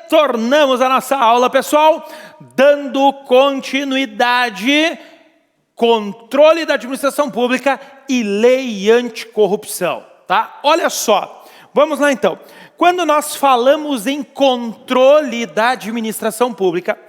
Retornamos à nossa aula, pessoal, dando continuidade, controle da administração pública e lei anticorrupção, tá? Olha só, vamos lá então. Quando nós falamos em controle da administração pública,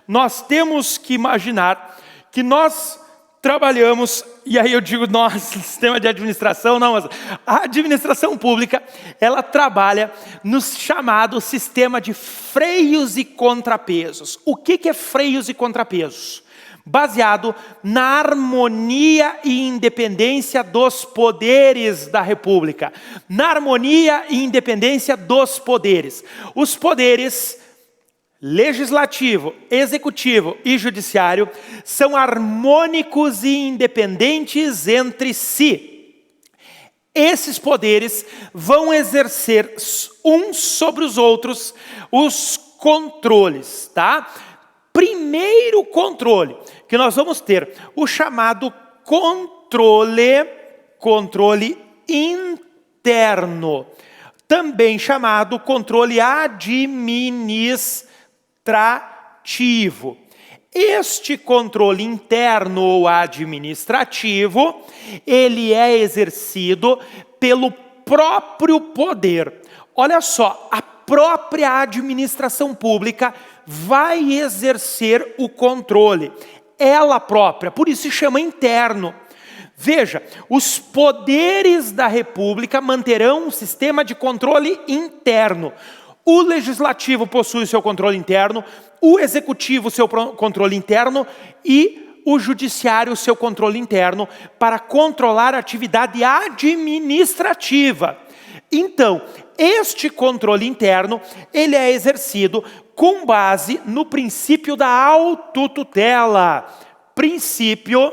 nós temos que imaginar que nós trabalhamos, e aí eu digo nós, sistema de administração, não, mas a administração pública, ela trabalha no chamado sistema de freios e contrapesos. O que é freios e contrapesos? Baseado na harmonia e independência dos poderes da República. Na harmonia e independência dos poderes. Os poderes legislativo, executivo e judiciário são harmônicos e independentes entre si. Esses poderes vão exercer uns sobre os outros os controles, tá? Primeiro controle que nós vamos ter, o chamado controle interno, também chamado controle administrativo. Este controle interno ou administrativo, ele é exercido pelo próprio poder. Olha só, a própria administração pública vai exercer o controle, ela própria, por isso se chama interno. Veja, os poderes da República manterão um sistema de controle interno. O Legislativo possui seu controle interno, o Executivo seu controle interno e o Judiciário seu controle interno para controlar a atividade administrativa. Então, este controle interno, ele é exercido com base no princípio da autotutela. Princípio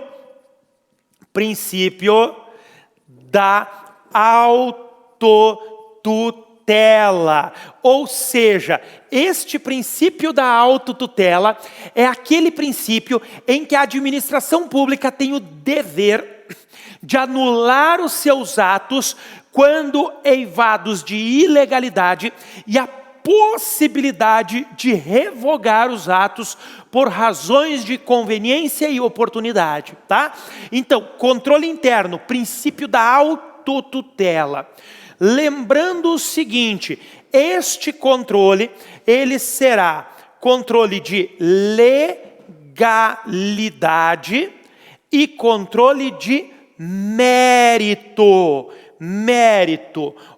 da autotutela. Ou seja, este princípio da autotutela é aquele princípio em que a administração pública tem o dever de anular os seus atos quando eivados de ilegalidade e a possibilidade de revogar os atos por razões de conveniência e oportunidade, tá? Então, controle interno, princípio da autotutela. Lembrando o seguinte, este controle, ele será controle de legalidade e controle de mérito.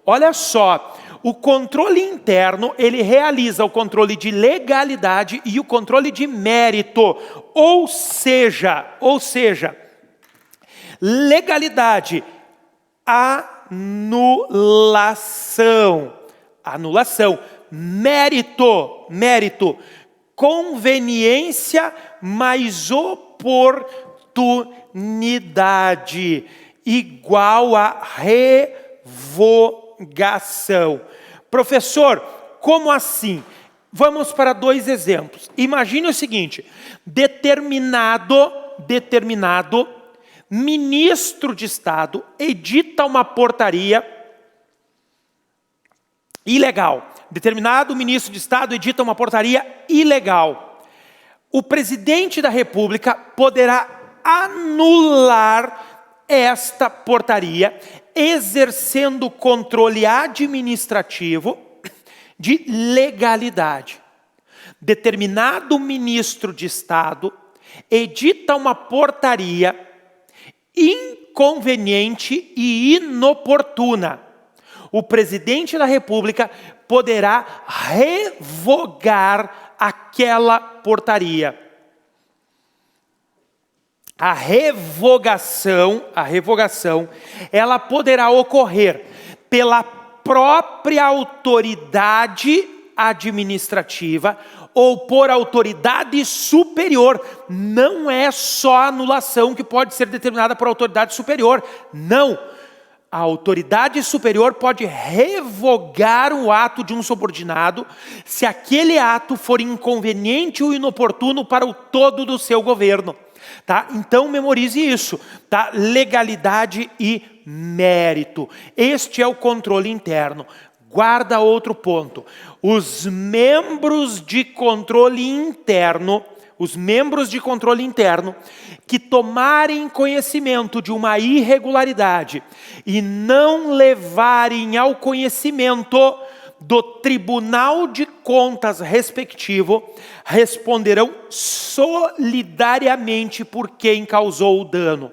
Olha só, o controle interno, ele realiza o controle de legalidade e o controle de mérito. Ou seja, legalidade, anulação, mérito, conveniência mais oportunidade, igual a revogação. Professor, como assim? Vamos para dois exemplos. Imagine o seguinte, determinado ministro de Estado edita uma portaria ilegal. Determinado ministro de Estado edita uma portaria ilegal. O presidente da República poderá anular esta portaria, exercendo controle administrativo de legalidade. Determinado ministro de Estado edita uma portaria inconveniente e inoportuna. O presidente da República poderá revogar aquela portaria. A revogação, ela poderá ocorrer pela própria autoridade administrativa ou por autoridade superior. Não é só a anulação que pode ser determinada por autoridade superior. Não. A autoridade superior pode revogar o ato de um subordinado se aquele ato for inconveniente ou inoportuno para o todo do seu governo. Tá? Então memorize isso, tá? Legalidade e mérito. Este é o controle interno. Guarda outro ponto. Os membros de controle interno que tomarem conhecimento de uma irregularidade e não levarem ao conhecimento do Tribunal de Contas respectivo, responderão solidariamente por quem causou o dano.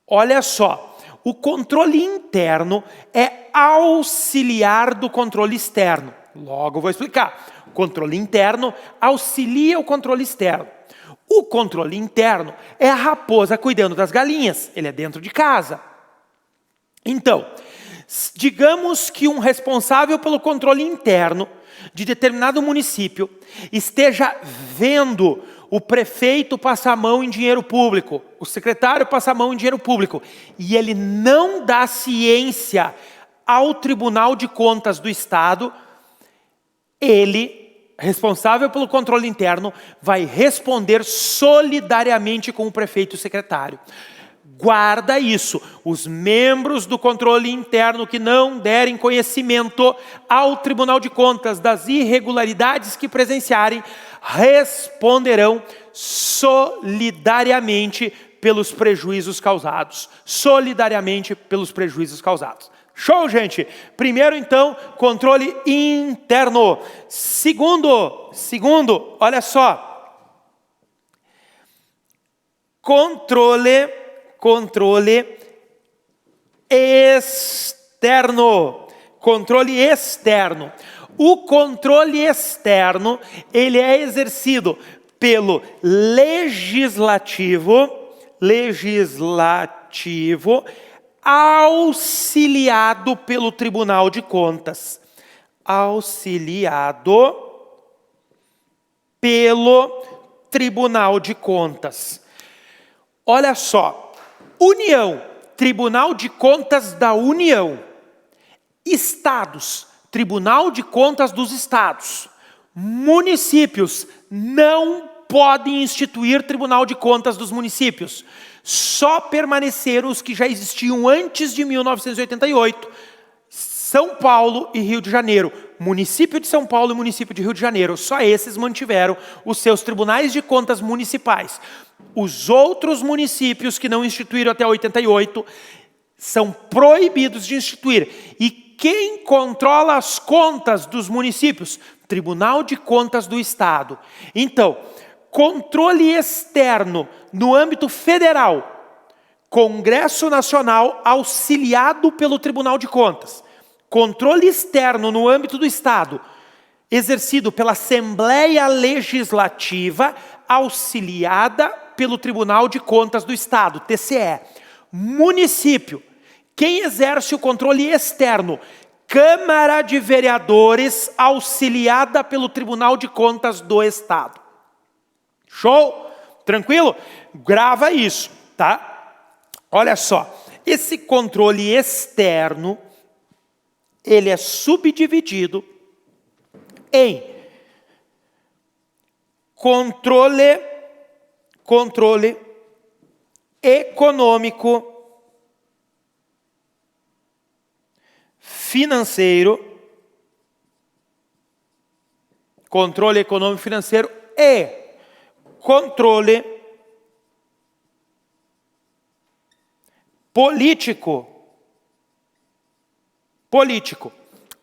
Olha só, o controle interno é auxiliar do controle externo. Logo vou explicar. O controle interno auxilia o controle externo. O controle interno é a raposa cuidando das galinhas. Ele é dentro de casa. Então, digamos que um responsável pelo controle interno de determinado município esteja vendo o prefeito passar a mão em dinheiro público, o secretário passar a mão em dinheiro público, e ele não dá ciência ao Tribunal de Contas do Estado, ele, responsável pelo controle interno, vai responder solidariamente com o prefeito e o secretário. Guarda isso. Os membros do controle interno que não derem conhecimento ao Tribunal de Contas das irregularidades que presenciarem, responderão solidariamente pelos prejuízos causados. Solidariamente pelos prejuízos causados. Show, gente? Primeiro, então, controle interno. Segundo, olha só. Controle externo. Controle externo. O controle externo, ele é exercido pelo legislativo, auxiliado pelo Tribunal de Contas. Auxiliado pelo Tribunal de Contas. Olha só, União, Tribunal de Contas da União. Estados, Tribunal de Contas dos Estados. Municípios não podem instituir Tribunal de Contas dos municípios. Só permaneceram os que já existiam antes de 1988. São Paulo e Rio de Janeiro. Município de São Paulo e município de Rio de Janeiro. Só esses mantiveram os seus tribunais de contas municipais. Os outros municípios que não instituíram até 88 são proibidos de instituir. E quem controla as contas dos municípios? Tribunal de Contas do Estado. Então, controle externo no âmbito federal, Congresso Nacional auxiliado pelo Tribunal de Contas. Controle externo no âmbito do Estado, exercido pela Assembleia Legislativa auxiliada pelo Tribunal de Contas do Estado, TCE. Município, quem exerce o controle externo? Câmara de Vereadores auxiliada pelo Tribunal de Contas do Estado. Show? Tranquilo? Grava isso, tá? Olha só, esse controle externo, ele é subdividido em controle econômico, financeiro, controle econômico financeiro e controle político.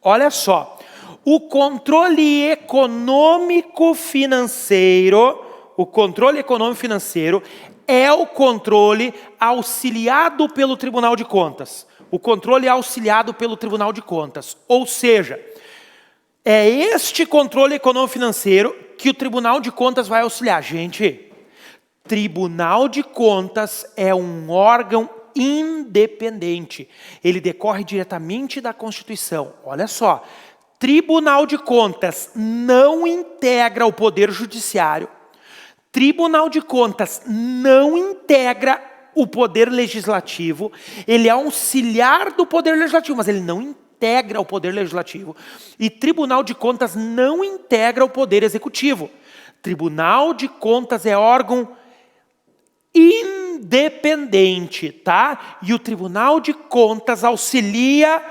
Olha só, o controle econômico financeiro é o controle auxiliado pelo Tribunal de Contas. O controle é auxiliado pelo Tribunal de Contas. Ou seja, é este controle econômico financeiro que o Tribunal de Contas vai auxiliar. Gente, Tribunal de Contas é um órgão independente. Ele decorre diretamente da Constituição. Olha só, Tribunal de Contas não integra o Poder Judiciário. Tribunal de Contas não integra o Poder Legislativo. Ele é auxiliar do Poder Legislativo, mas ele não integra o Poder Legislativo. E Tribunal de Contas não integra o Poder Executivo. Tribunal de Contas é órgão independente, tá? E o Tribunal de Contas auxilia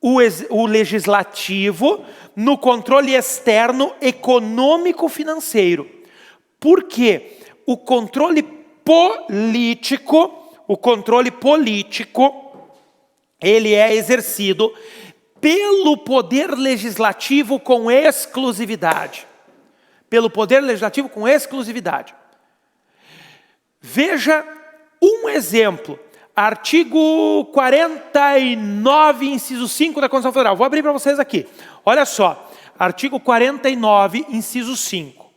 o legislativo no controle externo econômico-financeiro. Por quê? O controle político, ele é exercido pelo poder legislativo com exclusividade. Pelo poder legislativo com exclusividade. Veja um exemplo. Artigo 49, inciso 5 da Constituição Federal. Vou abrir para vocês aqui. Olha só. Artigo 49, inciso 5.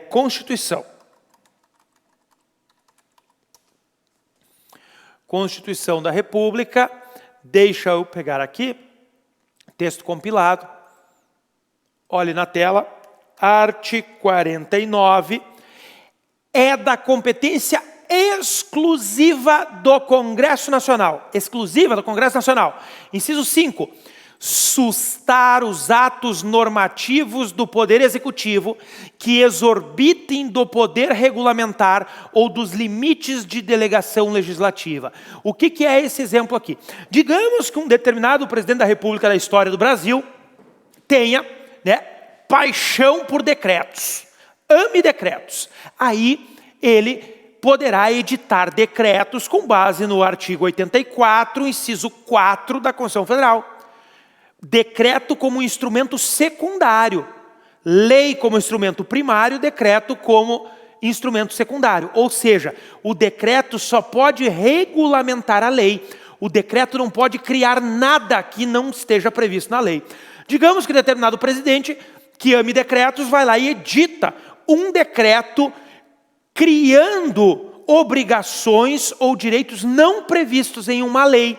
Constituição. Constituição da República. Deixa eu pegar aqui. Texto compilado. Olhe na tela. Artigo 49 é da competência exclusiva do Congresso Nacional. Exclusiva do Congresso Nacional. Inciso 5. Sustar os atos normativos do Poder Executivo que exorbitem do poder regulamentar ou dos limites de delegação legislativa. O que é esse exemplo aqui? Digamos que um determinado presidente da República da história do Brasil tenha, paixão por decretos. Ame decretos. Aí ele poderá editar decretos com base no artigo 84, inciso 4 da Constituição Federal. Decreto como instrumento secundário. Lei como instrumento primário, decreto como instrumento secundário. Ou seja, o decreto só pode regulamentar a lei. O decreto não pode criar nada que não esteja previsto na lei. Digamos que determinado presidente que ame decretos vai lá e edita um decreto criando obrigações ou direitos não previstos em uma lei.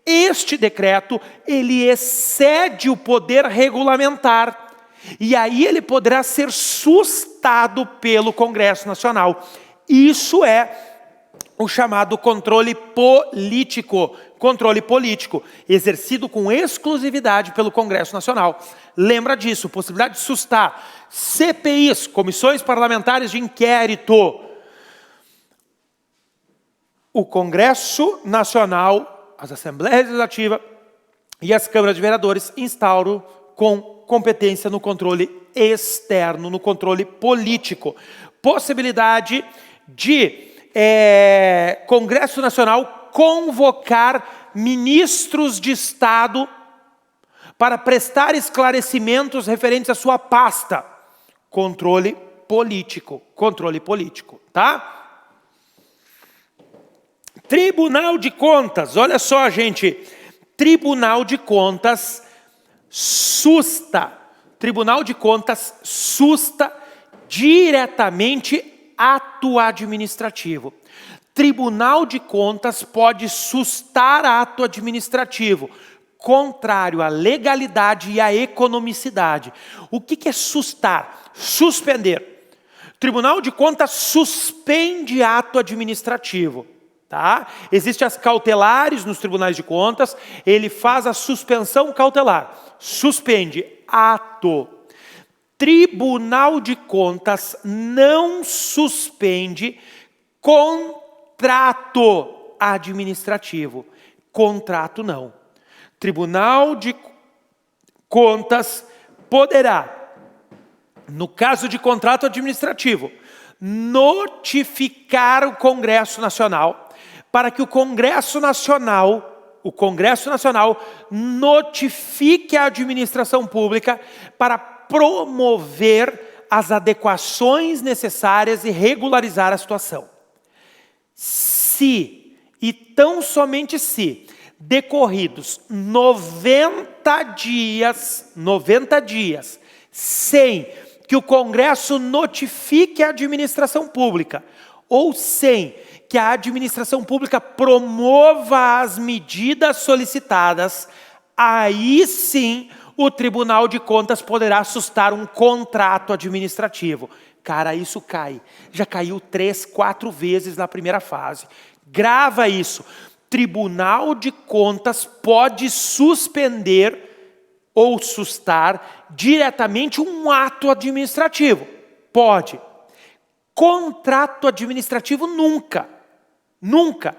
Este decreto, ele excede o poder regulamentar. E aí ele poderá ser sustado pelo Congresso Nacional. Isso é o chamado controle político. Controle político, exercido com exclusividade pelo Congresso Nacional. Lembra disso, possibilidade de sustar CPIs, comissões parlamentares de inquérito. O Congresso Nacional, as Assembleias Legislativas e as Câmaras de Vereadores instauram com competência no controle externo, no controle político. Possibilidade de Congresso Nacional convocar ministros de Estado para prestar esclarecimentos referentes à sua pasta. Controle político, tá? Tribunal de Contas, olha só, gente. Tribunal de Contas susta. Tribunal de Contas susta diretamente ato administrativo. Tribunal de Contas pode sustar ato administrativo, contrário à legalidade e à economicidade. O que é sustar? Suspender. Tribunal de Contas suspende ato administrativo. Tá? Existem as cautelares nos tribunais de contas, ele faz a suspensão cautelar, suspende ato. Tribunal de Contas não suspende contrato administrativo. Contrato não. Tribunal de Contas poderá, no caso de contrato administrativo, notificar o Congresso Nacional para que o Congresso Nacional notifique a administração pública para promover as adequações necessárias e regularizar a situação. Se, e tão somente se, decorridos 90 dias, sem que o Congresso notifique a administração pública, ou sem que a administração pública promova as medidas solicitadas, aí sim o Tribunal de Contas poderá sustar um contrato administrativo. Cara, isso cai. Já caiu 3, 4 vezes na primeira fase. Grava isso. Tribunal de Contas pode suspender ou sustar diretamente um ato administrativo. Pode. Contrato administrativo nunca. Nunca.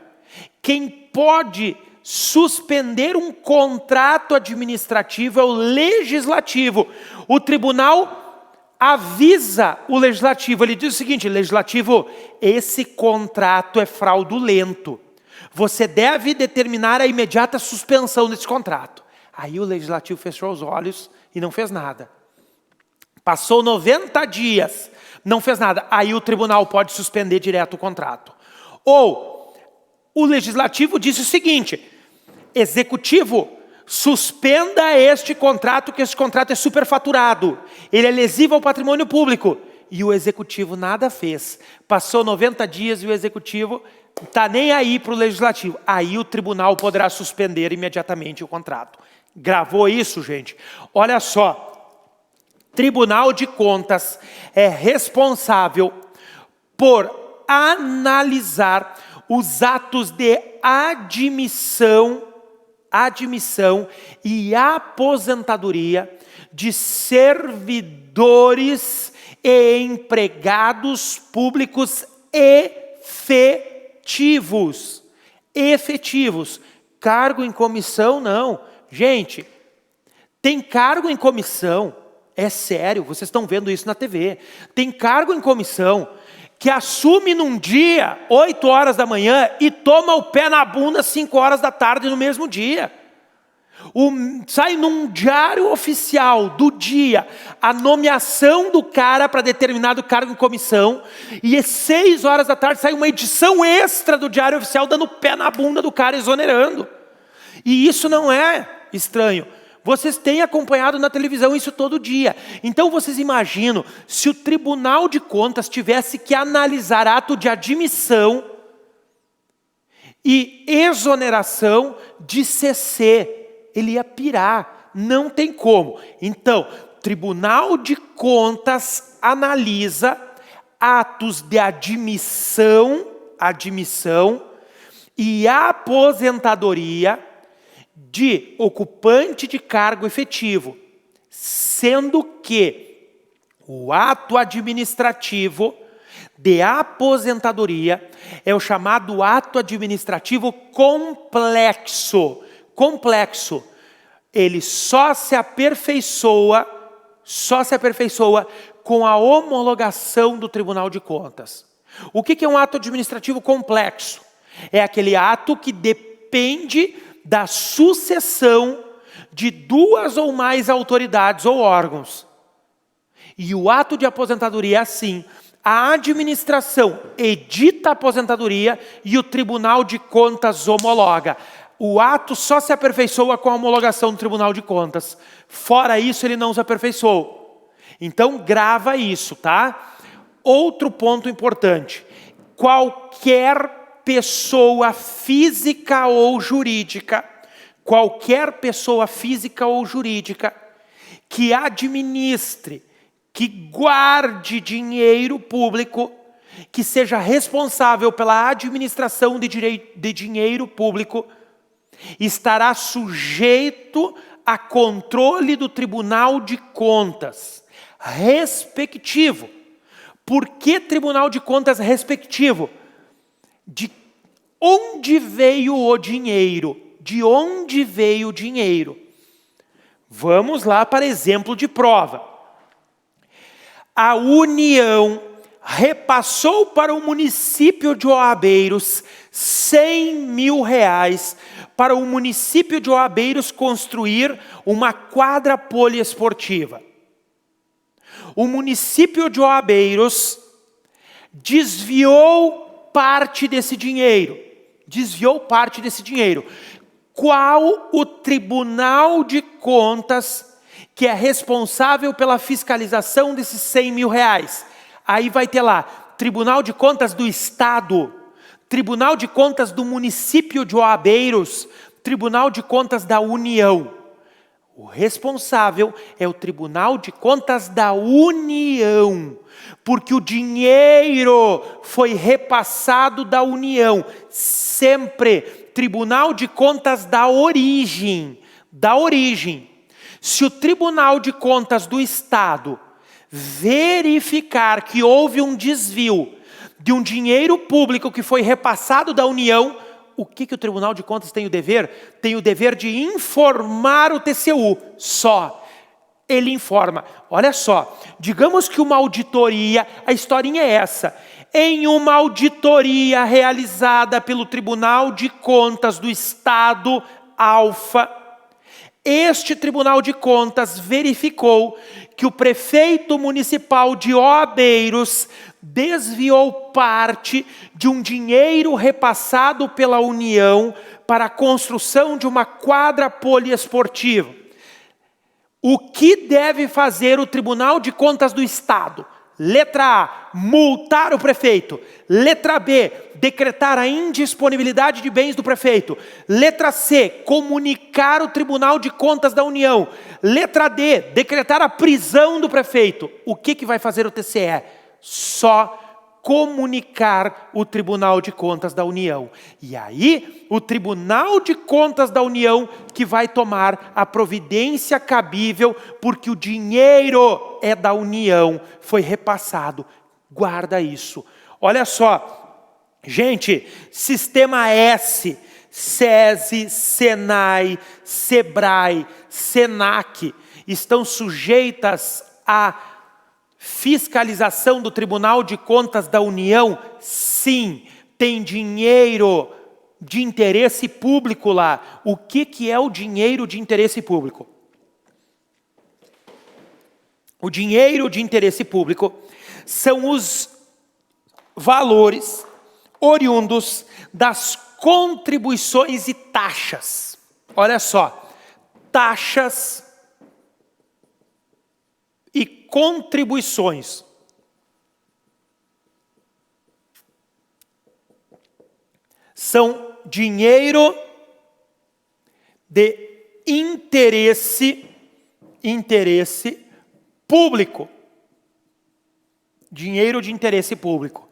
Quem pode suspender um contrato administrativo é o legislativo. O tribunal avisa o legislativo, ele diz o seguinte: legislativo, esse contrato é fraudulento. Você deve determinar a imediata suspensão desse contrato. Aí o legislativo fechou os olhos e não fez nada. Passou 90 dias, não fez nada. Aí o tribunal pode suspender direto o contrato. Ou o legislativo disse o seguinte: executivo, suspenda este contrato, que este contrato é superfaturado. Ele é lesivo ao patrimônio público. E o executivo nada fez. Passou 90 dias e o executivo está nem aí para o legislativo. Aí o tribunal poderá suspender imediatamente o contrato. Gravou isso, gente? Olha só. Tribunal de Contas é responsável por analisar os atos de admissão e aposentadoria de servidores e empregados públicos efetivos. Cargo em comissão, não. Gente, tem cargo em comissão, é sério, vocês estão vendo isso na TV. Tem cargo em comissão que assume num dia, 8 horas da manhã, e toma o pé na bunda 5 horas da tarde no mesmo dia. Sai num diário oficial do dia a nomeação do cara para determinado cargo em comissão, e às 6 horas da tarde sai uma edição extra do diário oficial dando pé na bunda do cara, exonerando. E isso não é estranho. Vocês têm acompanhado na televisão isso todo dia. Então vocês imaginam se o Tribunal de Contas tivesse que analisar ato de admissão e exoneração de CC. Ele ia pirar, não tem como. Então, Tribunal de Contas analisa atos de admissão e aposentadoria de ocupante de cargo efetivo, sendo que o ato administrativo de aposentadoria é o chamado ato administrativo complexo. Ele só se aperfeiçoa com a homologação do Tribunal de Contas. O que é um ato administrativo complexo? É aquele ato que depende da sucessão de 2 ou mais autoridades ou órgãos. E o ato de aposentadoria é assim: a administração edita a aposentadoria e o Tribunal de Contas homologa. O ato só se aperfeiçoa com a homologação do Tribunal de Contas. Fora isso, ele não se aperfeiçoou. Então, grava isso, tá? Outro ponto importante: qualquer pessoa física ou jurídica que administre, que guarde dinheiro público, que seja responsável pela administração de dinheiro público, estará sujeito a controle do Tribunal de Contas respectivo. Por que Tribunal de Contas respectivo? De onde veio o dinheiro? De onde veio o dinheiro? Vamos lá para exemplo de prova. A União repassou para o município de Oabeiros 100 mil reais para o município de Oabeiros construir uma quadra poliesportiva. O município de Oabeiros desviou parte desse dinheiro. Qual o Tribunal de Contas que é responsável pela fiscalização desses 100 mil reais? Aí vai ter lá, Tribunal de Contas do Estado, Tribunal de Contas do município de Oabeiros, Tribunal de Contas da União. O responsável é o Tribunal de Contas da União, porque o dinheiro foi repassado da União. Sempre Tribunal de Contas da origem. Se o Tribunal de Contas do Estado verificar que houve um desvio de um dinheiro público que foi repassado da União, o que o Tribunal de Contas tem o dever? Tem o dever de informar o TCU, só. Ele informa. Olha só, digamos que uma auditoria, a historinha é essa. Em uma auditoria realizada pelo Tribunal de Contas do Estado, Alfa, este Tribunal de Contas verificou que o prefeito municipal de Oabeiros desviou parte de um dinheiro repassado pela União para a construção de uma quadra poliesportiva. O que deve fazer o Tribunal de Contas do Estado? Letra A, multar o prefeito. Letra B, decretar a indisponibilidade de bens do prefeito. Letra C, comunicar o Tribunal de Contas da União. Letra D, decretar a prisão do prefeito. O que vai fazer o TCE? Só comunicar o Tribunal de Contas da União. E aí, o Tribunal de Contas da União que vai tomar a providência cabível, porque o dinheiro é da União, foi repassado. Guarda isso. Olha só, gente, Sistema S, SESI, SENAI, SEBRAE, SENAC, estão sujeitas a fiscalização do Tribunal de Contas da União? Sim, tem dinheiro de interesse público lá. O que é o dinheiro de interesse público? O dinheiro de interesse público são os valores oriundos das contribuições e taxas. Olha só, taxas e contribuições. São dinheiro de interesse público. Dinheiro de interesse público.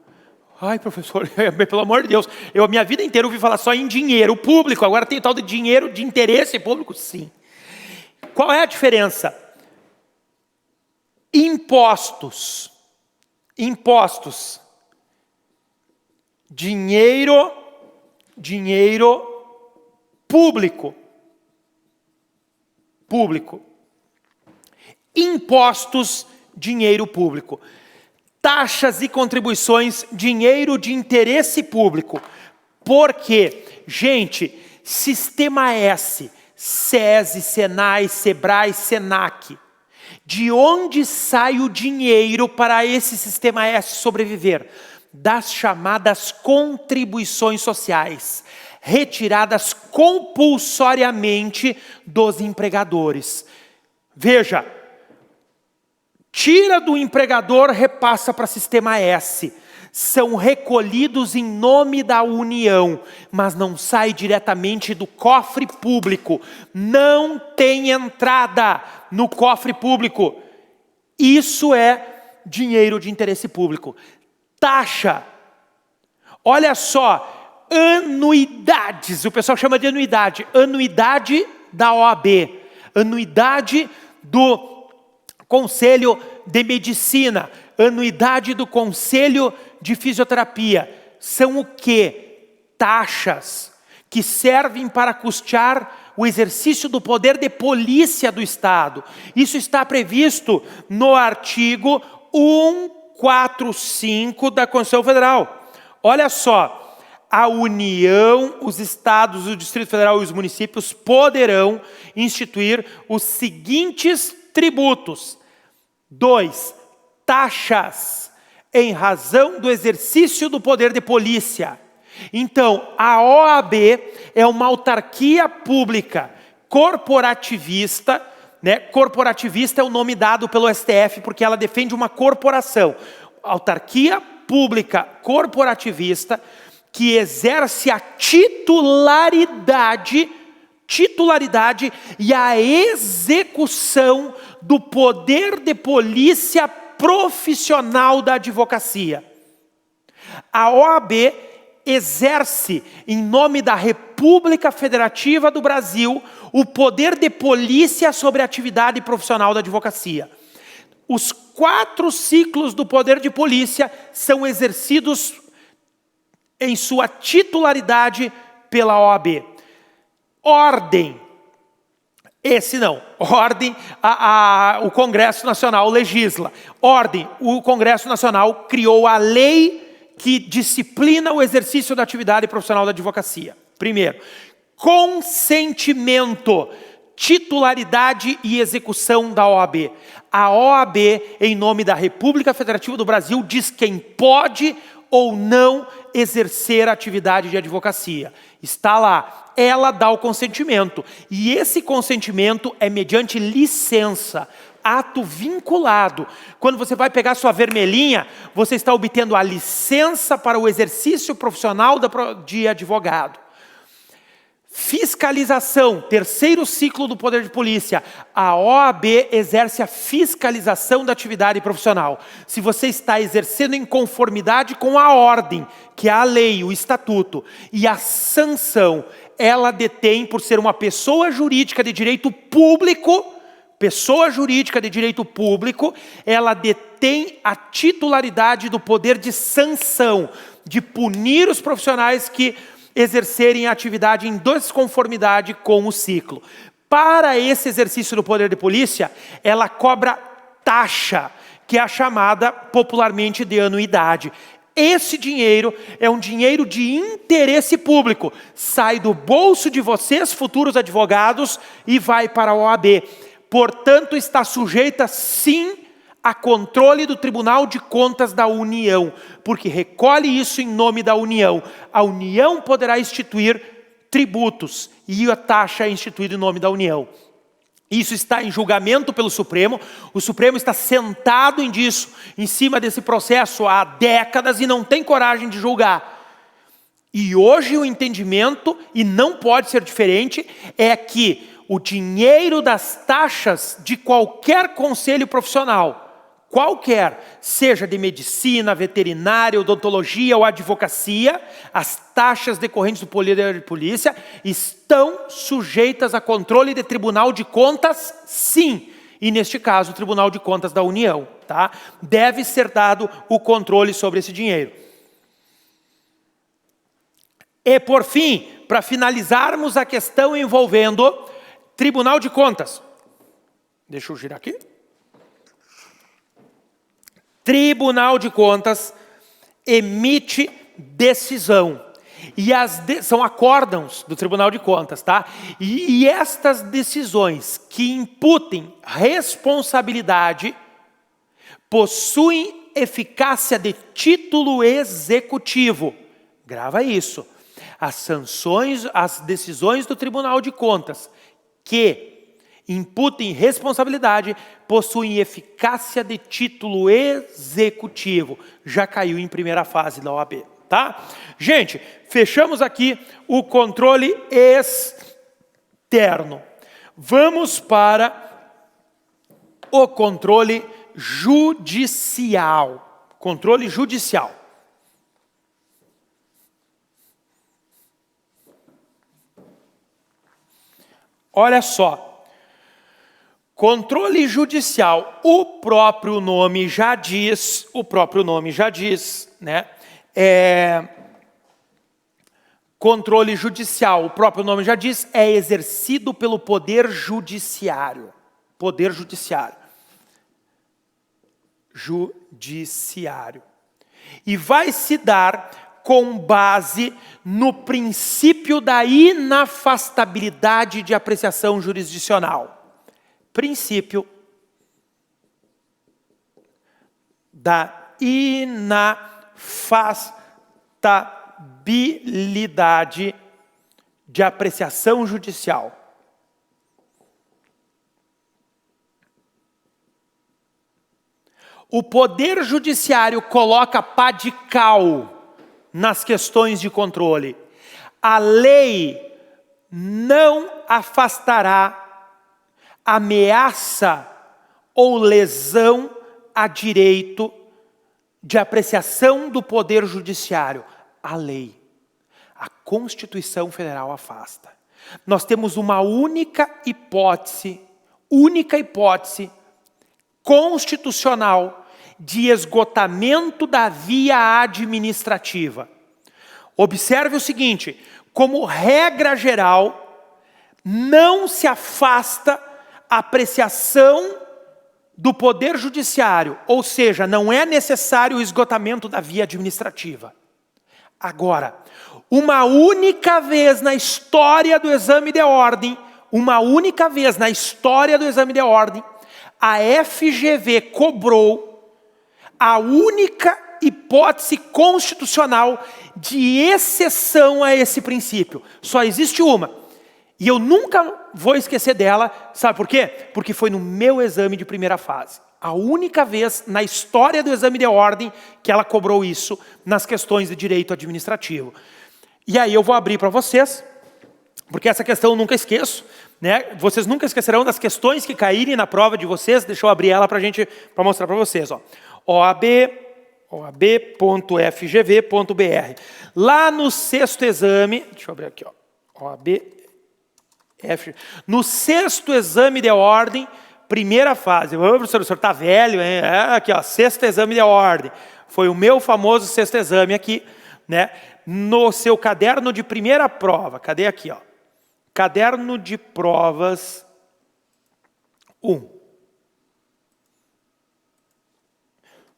Ai, professor, pelo amor de Deus, eu a minha vida inteira ouvi falar só em dinheiro público, agora tem tal de dinheiro de interesse público? Sim. Qual é a diferença? Impostos. Dinheiro público. Impostos, dinheiro público. Taxas e contribuições, dinheiro de interesse público. Porque, gente, Sistema S, SESI, SENAI, SEBRAE, SENAC, de onde sai o dinheiro para esse Sistema S sobreviver? Das chamadas contribuições sociais, retiradas compulsoriamente dos empregadores. Veja, tira do empregador, repassa para Sistema S. São recolhidos em nome da União, mas não sai diretamente do cofre público. Não tem entrada no cofre público. Isso é dinheiro de interesse público. Taxa. Olha só, anuidades. O pessoal chama de anuidade. Anuidade da OAB. Anuidade do Conselho de Medicina. Anuidade do Conselho de Fisioterapia. São o quê? Taxas que servem para custear o exercício do poder de polícia do Estado. Isso está previsto no artigo 145 da Constituição Federal. Olha só, a União, os Estados, o Distrito Federal e os municípios poderão instituir os seguintes tributos. 2. Taxas em razão do exercício do poder de polícia. Então, a OAB é uma autarquia pública corporativista, né? Corporativista é o nome dado pelo STF porque ela defende uma corporação. Autarquia pública corporativista que exerce a titularidade e a execução do poder de polícia profissional da advocacia. A OAB exerce, em nome da República Federativa do Brasil, o poder de polícia sobre a atividade profissional da advocacia. Os 4 ciclos do poder de polícia são exercidos em sua titularidade pela OAB. Ordem. Esse não. Ordem, o Congresso Nacional legisla. Ordem, o Congresso Nacional criou a lei que disciplina o exercício da atividade profissional da advocacia. Primeiro, consentimento, titularidade e execução da OAB. A OAB, em nome da República Federativa do Brasil, diz quem pode ou não exercer a atividade de advocacia. Está lá. Ela dá o consentimento. E esse consentimento é mediante licença, ato vinculado. Quando você vai pegar sua vermelhinha, você está obtendo a licença para o exercício profissional de advogado. Fiscalização, terceiro ciclo do poder de polícia. A OAB exerce a fiscalização da atividade profissional. Se você está exercendo em conformidade com a ordem, que é a lei, o estatuto, e a sanção, ela detém, por ser uma pessoa jurídica de direito público, ela detém a titularidade do poder de sanção, de punir os profissionais que exercerem a atividade em desconformidade com o ciclo. Para esse exercício do poder de polícia, ela cobra taxa, que é a chamada popularmente de anuidade. Esse dinheiro é um dinheiro de interesse público, sai do bolso de vocês, futuros advogados, e vai para a OAB. Portanto, está sujeita, sim, a controle do Tribunal de Contas da União, porque recolhe isso em nome da União. A União poderá instituir tributos e a taxa é instituída em nome da União. Isso está em julgamento pelo Supremo. O Supremo está sentado em cima desse processo há décadas e não tem coragem de julgar. E hoje o entendimento, e não pode ser diferente, é que o dinheiro das taxas de qualquer conselho profissional, qualquer, seja de medicina, veterinária, odontologia ou advocacia, as taxas decorrentes do poder de polícia estão sujeitas a controle de Tribunal de Contas, sim. E neste caso, o Tribunal de Contas da União, tá? Deve ser dado o controle sobre esse dinheiro. E por fim, para finalizarmos a questão envolvendo Tribunal de Contas. Deixa eu girar aqui. Tribunal de Contas emite decisão. E são acórdãos do Tribunal de Contas, tá? E estas decisões que imputem responsabilidade possuem eficácia de título executivo. Grava isso. As decisões do Tribunal de Contas que imputem responsabilidade, possuem eficácia de título executivo. Já caiu em primeira fase da OAB, tá? Gente, fechamos aqui o controle externo. Vamos para o controle judicial. Controle judicial. Olha só. Controle judicial, o próprio nome já diz, né? Controle judicial, o próprio nome já diz, é exercido pelo Poder Judiciário. Poder Judiciário. E vai se dar com base no princípio da inafastabilidade de apreciação jurisdicional. Princípio da inafastabilidade de apreciação judicial. O Poder Judiciário coloca pá de cal nas questões de controle. A lei não afastará ameaça ou lesão a direito de apreciação do Poder Judiciário. A lei, a Constituição Federal afasta. Nós temos uma única hipótese constitucional de esgotamento da via administrativa. Observe o seguinte, como regra geral, não se afasta a apreciação do Poder Judiciário, ou seja, não é necessário o esgotamento da via administrativa. Agora, uma única vez na história do exame de ordem, a FGV cobrou a única hipótese constitucional de exceção a esse princípio. Só existe uma. E eu nunca vou esquecer dela, sabe por quê? Porque foi no meu exame de primeira fase. A única vez na história do exame de ordem que ela cobrou isso nas questões de direito administrativo. E aí eu vou abrir para vocês, porque essa questão eu nunca esqueço, né? Vocês nunca esquecerão das questões que caírem na prova de vocês. Deixa eu abrir ela para mostrar para vocês. Ó. OAB.fgv.br. Lá no sexto exame, deixa eu abrir aqui, ó. No sexto exame de ordem, primeira fase. Professor, o senhor está velho, hein? Aqui, ó, sexto exame de ordem. Foi o meu famoso sexto exame aqui, né? No seu caderno de primeira prova. Cadê aqui, ó? Caderno de provas 1.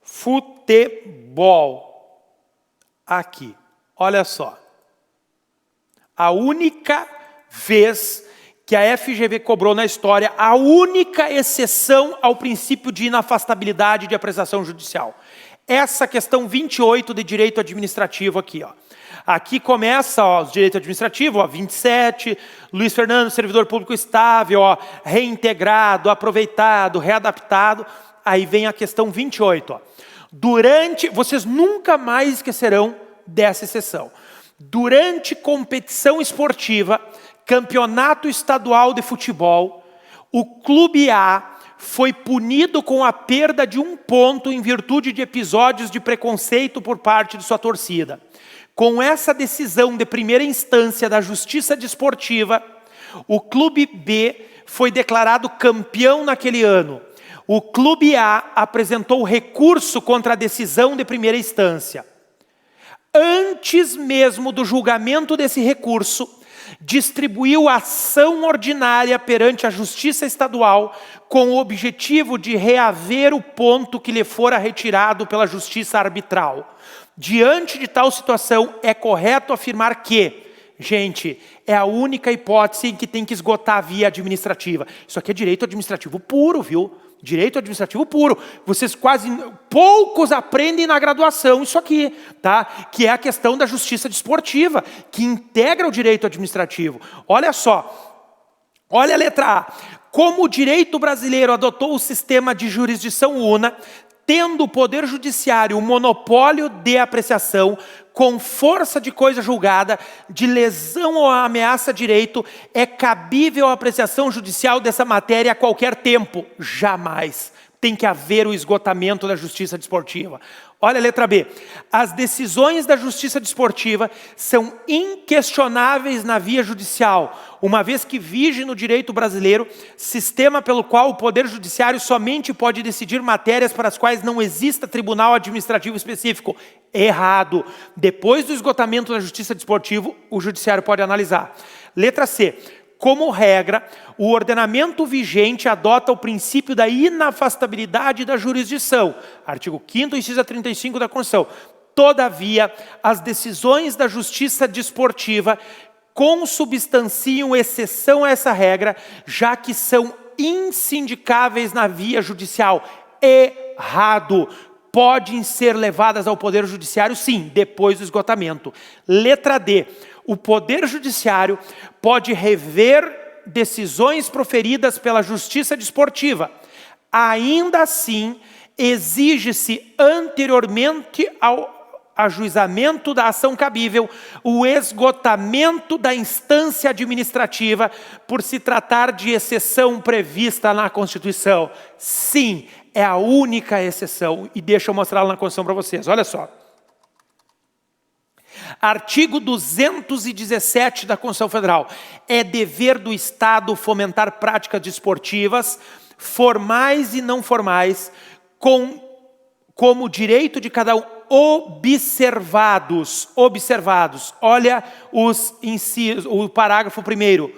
Futebol. Aqui. Olha só. A única vez que a FGV cobrou na história, a única exceção ao princípio de inafastabilidade de apreciação judicial. Essa questão 28 de direito administrativo aqui, ó. Aqui começa, ó, os direitos administrativos, ó, 27, Luiz Fernando, servidor público estável, ó, reintegrado, aproveitado, readaptado. Aí vem a questão 28, ó. Vocês nunca mais esquecerão dessa exceção. Durante competição esportiva, campeonato estadual de futebol, o Clube A foi punido com a perda de 1 ponto em virtude de episódios de preconceito por parte de sua torcida. Com essa decisão de primeira instância da Justiça Desportiva, o Clube B foi declarado campeão naquele ano. O Clube A apresentou recurso contra a decisão de primeira instância. Antes mesmo do julgamento desse recurso, distribuiu ação ordinária perante a Justiça Estadual com o objetivo de reaver o ponto que lhe fora retirado pela Justiça Arbitral. Diante de tal situação, é correto afirmar que, gente, é a única hipótese em que tem que esgotar a via administrativa. Isso aqui é direito administrativo puro, viu? Direito administrativo puro. Poucos aprendem na graduação isso aqui, tá? Que é a questão da justiça desportiva, que integra o direito administrativo. Olha só, olha a letra A. Como o direito brasileiro adotou o sistema de jurisdição una, tendo o Poder Judiciário o monopólio de apreciação, com força de coisa julgada, de lesão ou ameaça a direito, é cabível a apreciação judicial dessa matéria a qualquer tempo. Jamais. Tem que haver o esgotamento da justiça desportiva. Olha a letra B. As decisões da justiça desportiva são inquestionáveis na via judicial, uma vez que vige no direito brasileiro, sistema pelo qual o Poder Judiciário somente pode decidir matérias para as quais não exista tribunal administrativo específico. Errado. Depois do esgotamento da justiça desportiva, o Judiciário pode analisar. Letra C. Como regra, o ordenamento vigente adota o princípio da inafastabilidade da jurisdição. Artigo 5º, inciso 35 da Constituição. Todavia, as decisões da justiça desportiva consubstanciam exceção a essa regra, já que são insindicáveis na via judicial. Errado. Podem ser levadas ao Poder Judiciário, sim, depois do esgotamento. Letra D. O Poder Judiciário pode rever decisões proferidas pela Justiça Desportiva. Ainda assim, exige-se anteriormente ao ajuizamento da ação cabível o esgotamento da instância administrativa por se tratar de exceção prevista na Constituição. Sim, é a única exceção. E deixa eu mostrar lá na Constituição para vocês. Olha só. Artigo 217 da Constituição Federal. É dever do Estado fomentar práticas desportivas, formais e não formais, como direito de cada um. observados. Olha o parágrafo primeiro.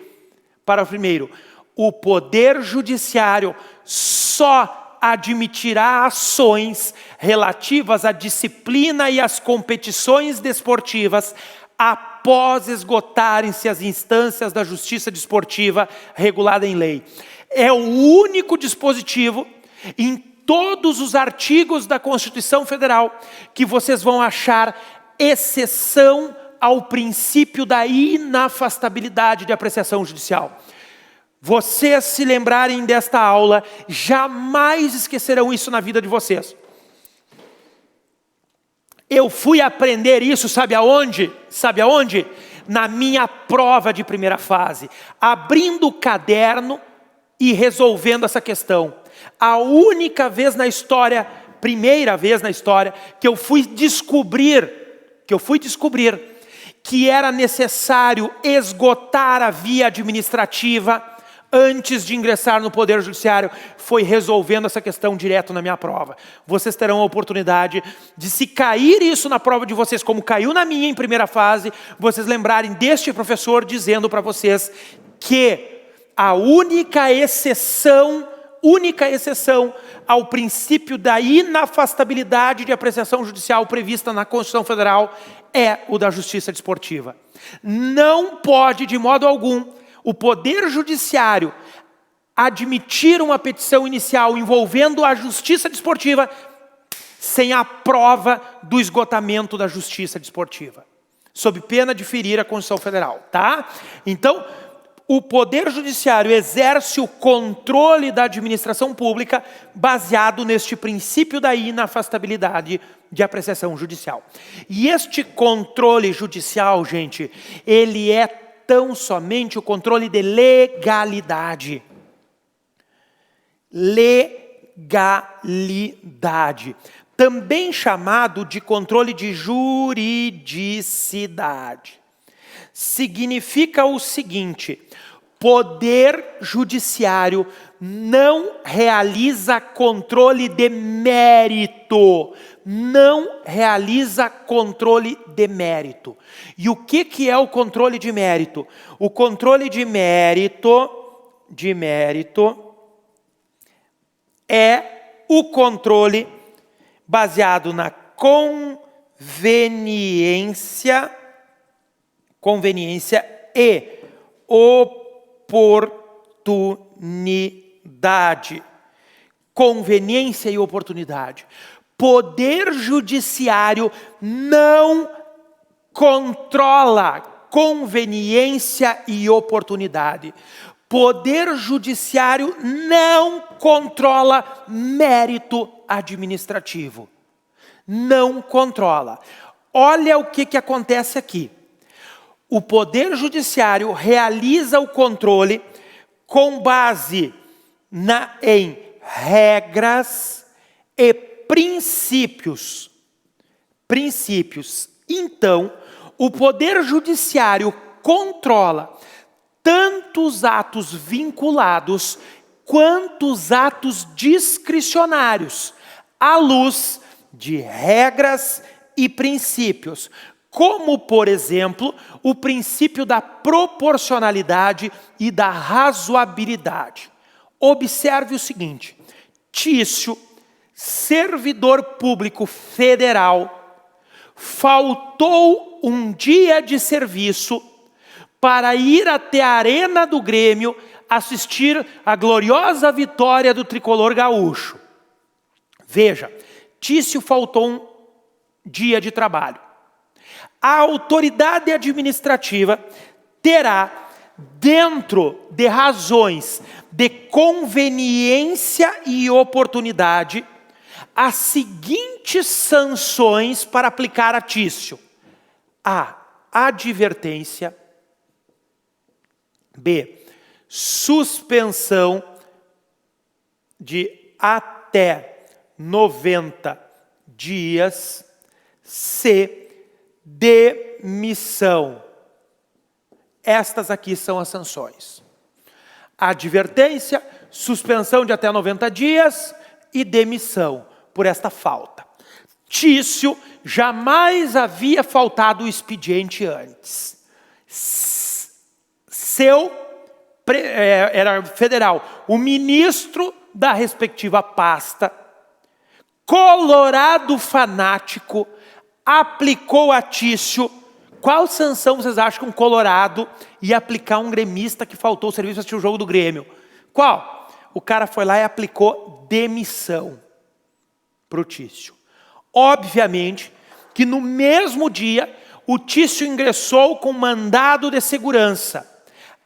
Parágrafo primeiro. O Poder Judiciário só admitirá ações relativas à disciplina e às competições desportivas após esgotarem-se as instâncias da justiça desportiva regulada em lei. É o único dispositivo em todos os artigos da Constituição Federal que vocês vão achar exceção ao princípio da inafastabilidade de apreciação judicial. Vocês se lembrarem desta aula, jamais esquecerão isso na vida de vocês. Eu fui aprender isso, sabe aonde? Sabe aonde? Na minha prova de primeira fase, abrindo o caderno e resolvendo essa questão. A única vez na história, primeira vez na história, que eu fui descobrir que era necessário esgotar a via administrativa antes de ingressar no Poder Judiciário, foi resolvendo essa questão direto na minha prova. Vocês terão a oportunidade de, se cair isso na prova de vocês, como caiu na minha em primeira fase, vocês lembrarem deste professor dizendo para vocês que a única exceção ao princípio da inafastabilidade de apreciação judicial prevista na Constituição Federal é o da justiça desportiva. Não pode, de modo algum, o Poder Judiciário admitir uma petição inicial envolvendo a justiça desportiva sem a prova do esgotamento da justiça desportiva, sob pena de ferir a Constituição Federal, tá? Então, o Poder Judiciário exerce o controle da administração pública baseado neste princípio da inafastabilidade de apreciação judicial. E este controle judicial, gente, ele é tão somente o controle de legalidade. Legalidade. Também chamado de controle de juridicidade. Significa o seguinte: Poder Judiciário não realiza controle de mérito. Não realiza controle de mérito. E o que é o controle de mérito? O controle de mérito é o controle baseado na conveniência e oportunidade. Conveniência e oportunidade. Poder Judiciário não controla conveniência e oportunidade. Poder Judiciário não controla mérito administrativo. Não controla. Olha o que acontece aqui. O Poder Judiciário realiza o controle com base em regras e princípios. Então, o Poder Judiciário controla tanto os atos vinculados quanto os atos discricionários, à luz de regras e princípios, como, por exemplo, o princípio da proporcionalidade e da razoabilidade. Observe o seguinte: Tício, servidor público federal, faltou um dia de serviço para ir até a Arena do Grêmio assistir a gloriosa vitória do tricolor gaúcho. Veja, Tício faltou um dia de trabalho. A autoridade administrativa terá, dentro de razões de conveniência e oportunidade, as seguintes sanções para aplicar a Tício: A. Advertência. B. Suspensão de até 90 dias. C. Demissão. Estas aqui são as sanções: advertência, suspensão de até 90 dias e demissão por esta falta. Tício jamais havia faltado o expediente antes. Era federal, o ministro da respectiva pasta, colorado fanático, aplicou a Tício. Qual sanção vocês acham que um colorado ia aplicar um gremista que faltou o serviço para assistir o jogo do Grêmio? Qual? O cara foi lá e aplicou demissão para o Tício. Obviamente que no mesmo dia o Tício ingressou com mandado de segurança,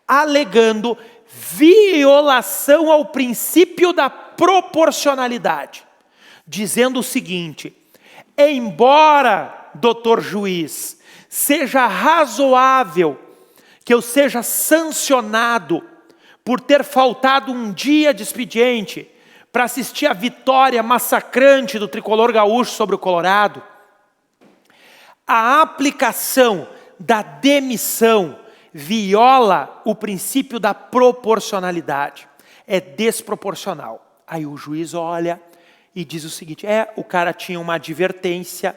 alegando violação ao princípio da proporcionalidade, dizendo o seguinte: embora, doutor juiz, seja razoável que eu seja sancionado por ter faltado um dia de expediente para assistir a vitória massacrante do tricolor gaúcho sobre o Colorado, a aplicação da demissão viola o princípio da proporcionalidade, é desproporcional. Aí o juiz olha e diz o seguinte: o cara tinha uma advertência,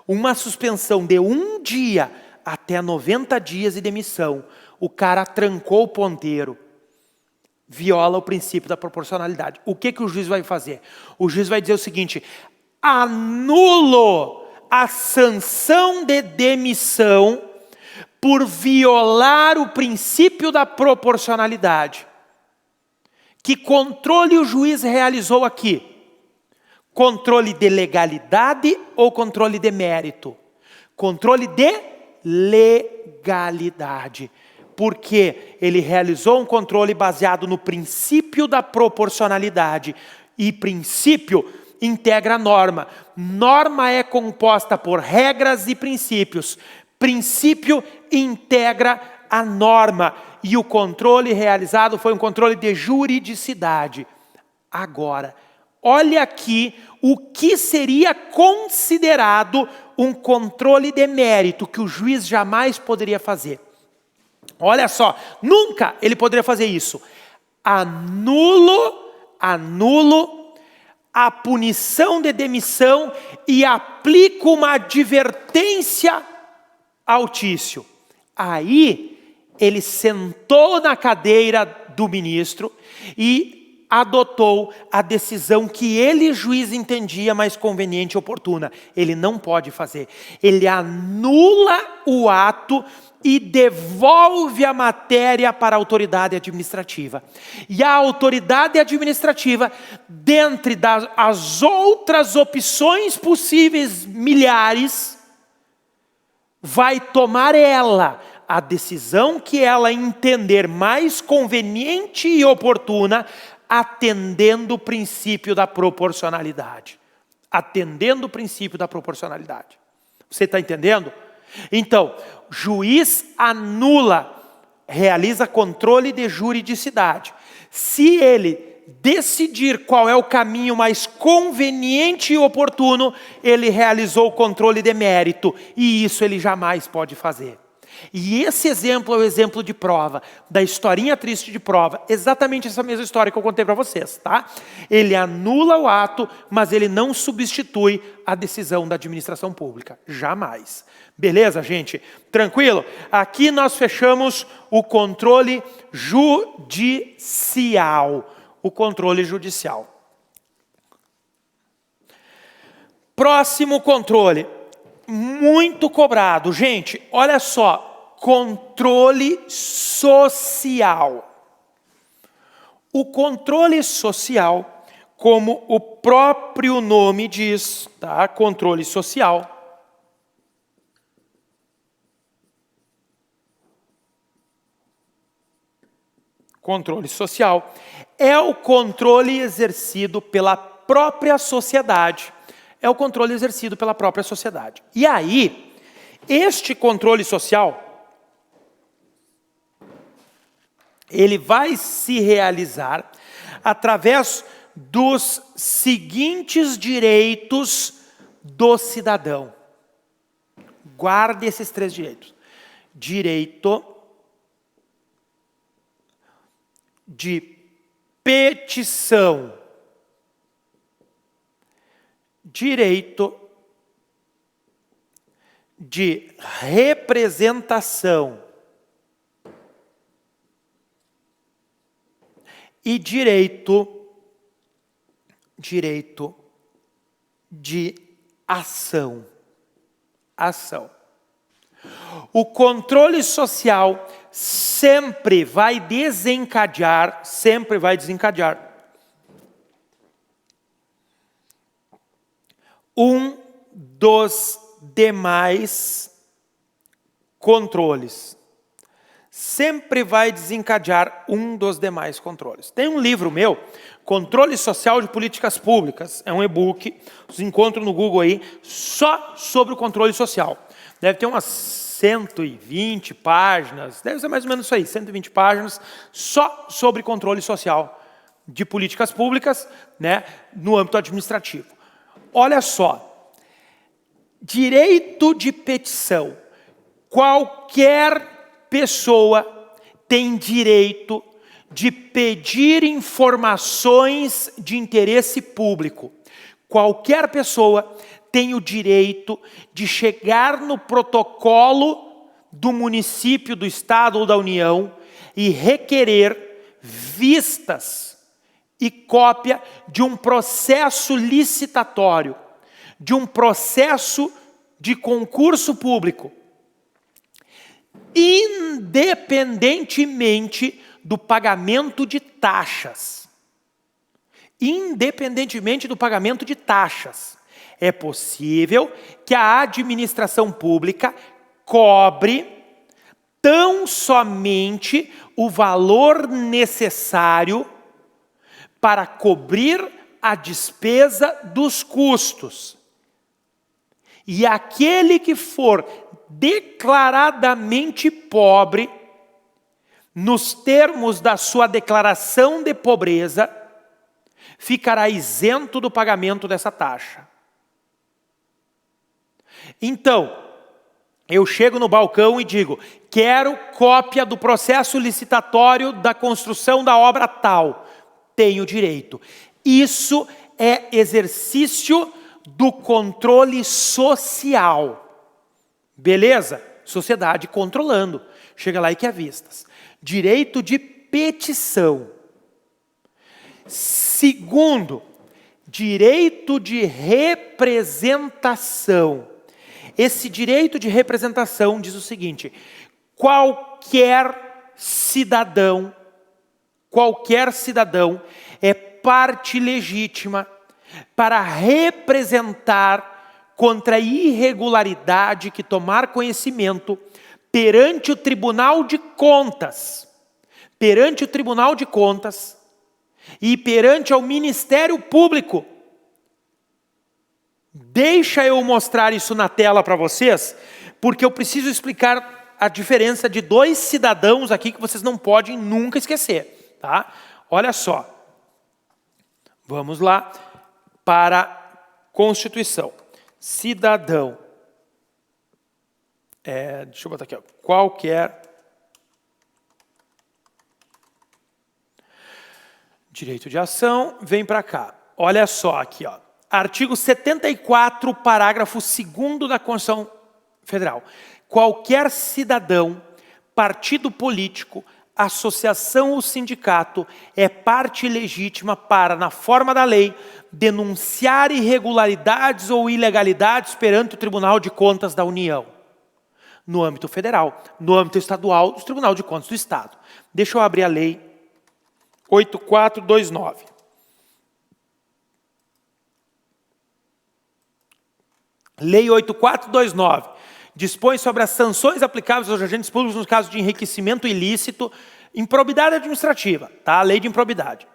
uma suspensão de 1 dia até 90 dias de demissão, o cara trancou o ponteiro, viola o princípio da proporcionalidade. O que o juiz vai fazer? O juiz vai dizer o seguinte: anulo a sanção de demissão por violar o princípio da proporcionalidade. Que controle o juiz realizou aqui? Controle de legalidade ou controle de mérito? Controle de legalidade. Porque ele realizou um controle baseado no princípio da proporcionalidade. E princípio integra a norma. Norma é composta por regras e princípios. Princípio integra a norma. E o controle realizado foi um controle de juridicidade. Agora, olha aqui o que seria considerado um controle de mérito que o juiz jamais poderia fazer. Olha só, nunca ele poderia fazer isso. Anulo a punição de demissão e aplico uma advertência ao Tício. Aí ele sentou na cadeira do ministro e adotou a decisão que ele, juiz, entendia mais conveniente e oportuna. Ele não pode fazer. Ele anula o ato e devolve a matéria para a autoridade administrativa. E a autoridade administrativa, dentre as outras opções possíveis, milhares, vai tomar ela a decisão que ela entender mais conveniente e oportuna, atendendo o princípio da proporcionalidade. Atendendo o princípio da proporcionalidade. Você está entendendo? Então, juiz anula, realiza controle de juridicidade. Se ele decidir qual é o caminho mais conveniente e oportuno, ele realizou o controle de mérito, e isso ele jamais pode fazer. E esse exemplo é o exemplo de prova, da historinha triste de prova, exatamente essa mesma história que eu contei para vocês, tá? Ele anula o ato, mas ele não substitui a decisão da administração pública, jamais. Beleza, gente? Tranquilo? Aqui nós fechamos o controle judicial. O controle judicial. Próximo controle, muito cobrado. Gente, olha só, controle social. O controle social, como o próprio nome diz, tá? Controle social. Controle social é o controle exercido pela própria sociedade. É o controle exercido pela própria sociedade. E aí, este controle social, ele vai se realizar através dos seguintes direitos do cidadão. Guarde esses 3 direitos. Direito de petição, direito de representação e direito de ação. O controle social sempre vai desencadear um dos demais controles. Sempre vai desencadear um dos demais controles. Tem um livro meu, Controle Social de Políticas Públicas. É um e-book, vocês encontram no Google aí, só sobre o controle social. Deve ter umas 120 páginas, deve ser mais ou menos isso aí, 120 páginas, só sobre controle social de políticas públicas, né, no âmbito administrativo. Olha só, direito de petição. Qualquer pessoa tem direito de pedir informações de interesse público. Qualquer pessoa tem o direito de chegar no protocolo do município, do estado ou da União e requerer vistas e cópia de um processo licitatório, de um processo de concurso público, independentemente do pagamento de taxas. Independentemente do pagamento de taxas. É possível que a administração pública cobre tão somente o valor necessário para cobrir a despesa dos custos. E aquele que for declaradamente pobre, nos termos da sua declaração de pobreza, ficará isento do pagamento dessa taxa. Então, eu chego no balcão e digo, quero cópia do processo licitatório da construção da obra tal. Tenho direito. Isso é exercício do controle social. Beleza? Sociedade controlando. Chega lá e quer vistas. Direito de petição. Segundo, direito de representação. Esse direito de representação diz o seguinte: qualquer cidadão é parte legítima para representar contra a irregularidade que tomar conhecimento perante o Tribunal de Contas, e perante ao Ministério Público. Deixa eu mostrar isso na tela para vocês, porque eu preciso explicar a diferença de dois cidadãos aqui que vocês não podem nunca esquecer, tá? Olha só. Vamos lá para a Constituição. Cidadão. Deixa eu botar aqui, ó. Qualquer direito de ação, vem para cá. Olha só aqui, ó. Artigo 74, parágrafo 2º da Constituição Federal. Qualquer cidadão, partido político, associação ou sindicato é parte legítima para, na forma da lei, denunciar irregularidades ou ilegalidades perante o Tribunal de Contas da União. No âmbito federal, no âmbito estadual, do Tribunal de Contas do Estado. Deixa eu abrir a lei 8429. Lei 8429 dispõe sobre as sanções aplicáveis aos agentes públicos nos casos de enriquecimento ilícito, improbidade administrativa, tá? A lei de improbidade.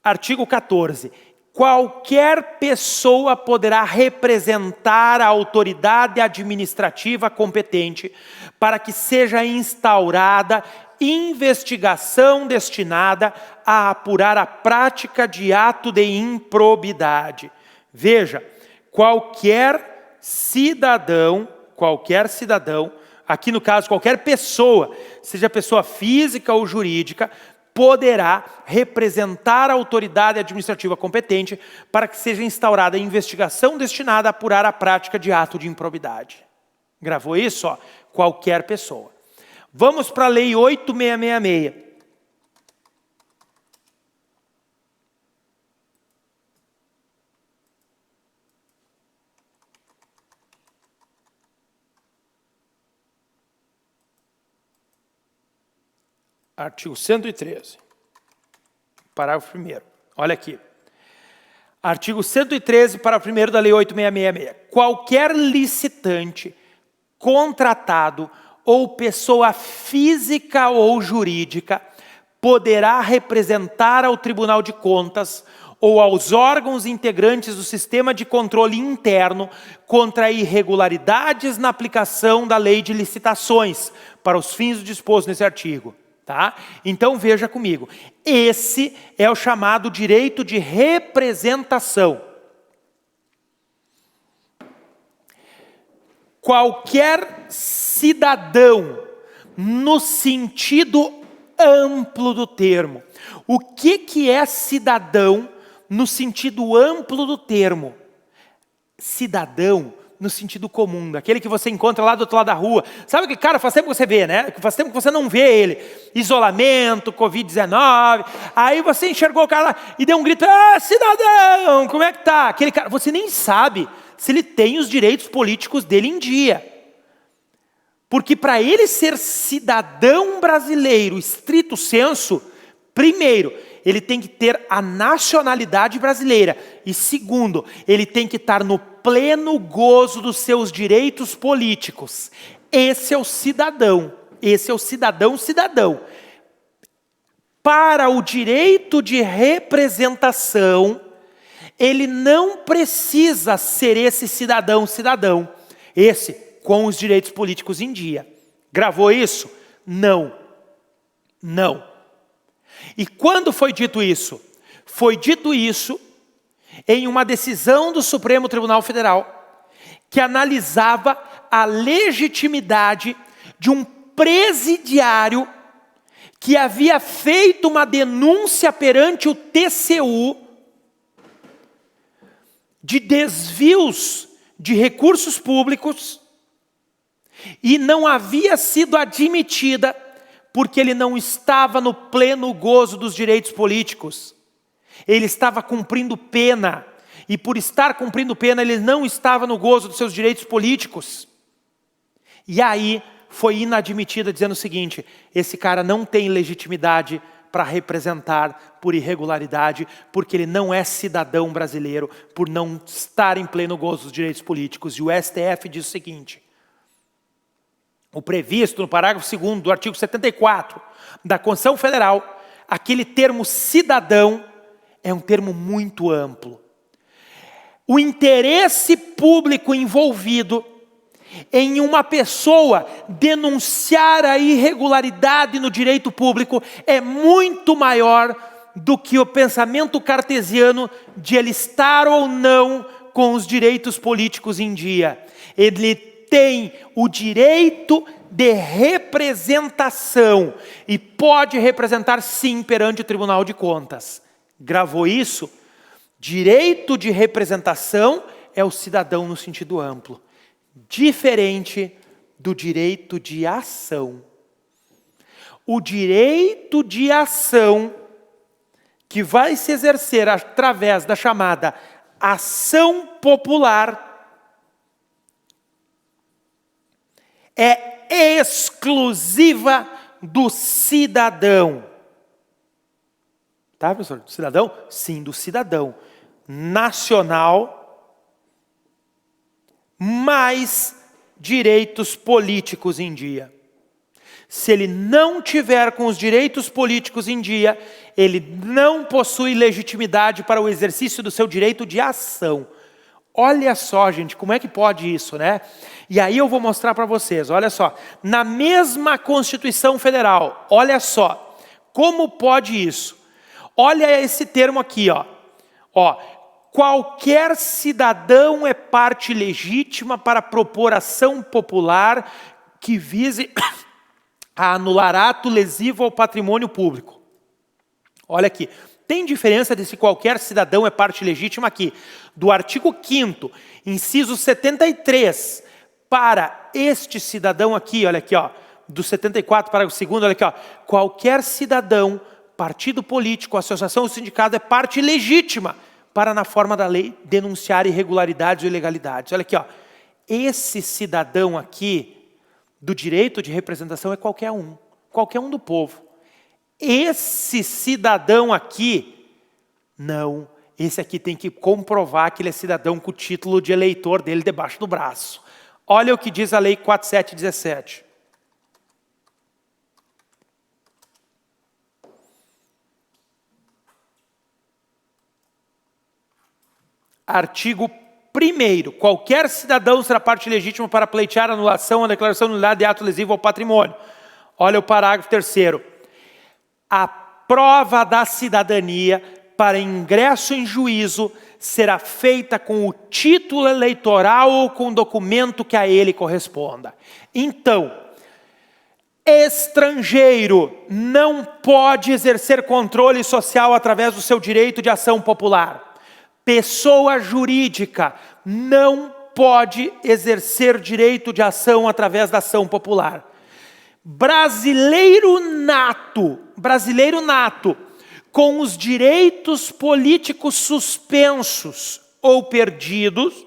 Artigo 14. Qualquer pessoa poderá representar a autoridade administrativa competente para que seja instaurada investigação destinada a apurar a prática de ato de improbidade. Veja, qualquer cidadão, aqui no caso qualquer pessoa, seja pessoa física ou jurídica, poderá representar a autoridade administrativa competente para que seja instaurada investigação destinada a apurar a prática de ato de improbidade. Gravou isso? Ó, qualquer pessoa. Vamos para a Lei 8.666. Artigo 113, parágrafo 1º. Olha aqui. Artigo 113, parágrafo 1º da Lei 8.666. Qualquer licitante, contratado ou pessoa física ou jurídica poderá representar ao Tribunal de Contas ou aos órgãos integrantes do sistema de controle interno contra irregularidades na aplicação da lei de licitações, para os fins do disposto nesse artigo. Tá? Então veja comigo, esse é o chamado direito de representação. Qualquer cidadão, no sentido amplo do termo. O que é cidadão no sentido amplo do termo? Cidadão no sentido comum, daquele que você encontra lá do outro lado da rua. Sabe que, cara, faz tempo que você vê, né? Faz tempo que você não vê ele. Isolamento, Covid-19. Aí você enxergou o cara lá e deu um grito, ah, cidadão, como é que tá? Aquele cara, você nem sabe se ele tem os direitos políticos dele em dia. Porque para ele ser cidadão brasileiro, estrito sensu, primeiro, ele tem que ter a nacionalidade brasileira. E segundo, ele tem que estar no pleno gozo dos seus direitos políticos. Esse é o cidadão. Esse é o cidadão. Para o direito de representação, ele não precisa ser esse cidadão. Esse, com os direitos políticos em dia. Gravou isso? Não. E quando foi dito isso? Foi dito isso em uma decisão do Supremo Tribunal Federal que analisava a legitimidade de um presidiário que havia feito uma denúncia perante o TCU de desvios de recursos públicos e não havia sido admitida porque ele não estava no pleno gozo dos direitos políticos. Ele estava cumprindo pena. E por estar cumprindo pena, ele não estava no gozo dos seus direitos políticos. E aí foi inadmitida, dizendo o seguinte, esse cara não tem legitimidade para representar por irregularidade, porque ele não é cidadão brasileiro, por não estar em pleno gozo dos direitos políticos. E o STF diz o seguinte, o previsto no parágrafo 2º do artigo 74 da Constituição Federal, aquele termo cidadão é um termo muito amplo. O interesse público envolvido em uma pessoa denunciar a irregularidade no direito público é muito maior do que o pensamento cartesiano de ele estar ou não com os direitos políticos em dia. Ele tem o direito de representação e pode representar sim perante o Tribunal de Contas. Gravou isso? Direito de representação é o cidadão no sentido amplo, diferente do direito de ação. O direito de ação que vai se exercer através da chamada ação popular é exclusiva do cidadão. Tá, professor? Do cidadão? Sim, do cidadão. Nacional, mais direitos políticos em dia. Se ele não tiver com os direitos políticos em dia, ele não possui legitimidade para o exercício do seu direito de ação. Olha só, gente, como é que pode isso, né? E aí eu vou mostrar para vocês, olha só. Na mesma Constituição Federal, olha só, como pode isso? Olha esse termo aqui, ó. Qualquer cidadão é parte legítima para propor ação popular que vise a anular ato lesivo ao patrimônio público. Olha aqui, tem diferença de se qualquer cidadão é parte legítima aqui. Do artigo 5º, inciso 73, para este cidadão aqui, olha aqui, ó, do 74 para o 2º, olha aqui, ó, qualquer cidadão, partido político, associação ou sindicato é parte legítima para, na forma da lei, denunciar irregularidades ou ilegalidades. Olha aqui, ó, esse cidadão aqui, do direito de representação, é qualquer um do povo. Esse cidadão aqui, não, esse aqui tem que comprovar que ele é cidadão com o título de eleitor dele debaixo do braço. Olha o que diz a lei 4717. Artigo 1º. Qualquer cidadão será parte legítima para pleitear a anulação ou declaração de nulidade de ato lesivo ao patrimônio. Olha o parágrafo 3º. A prova da cidadania para ingresso em juízo será feita com o título eleitoral ou com o documento que a ele corresponda. Então, estrangeiro não pode exercer controle social através do seu direito de ação popular. Pessoa jurídica não pode exercer direito de ação através da ação popular. Brasileiro nato, com os direitos políticos suspensos ou perdidos,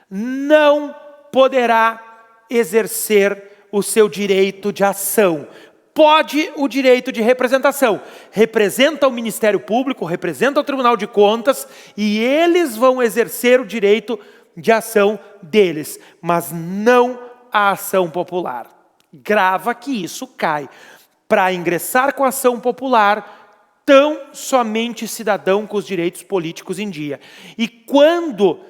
não poderá exercer o seu direito de ação. Pode o direito de representação. Representa o Ministério Público, representa o Tribunal de Contas, e eles vão exercer o direito de ação deles, mas não a ação popular. Grava que isso cai. Para ingressar com a ação popular, tão somente cidadão com os direitos políticos em dia. E quando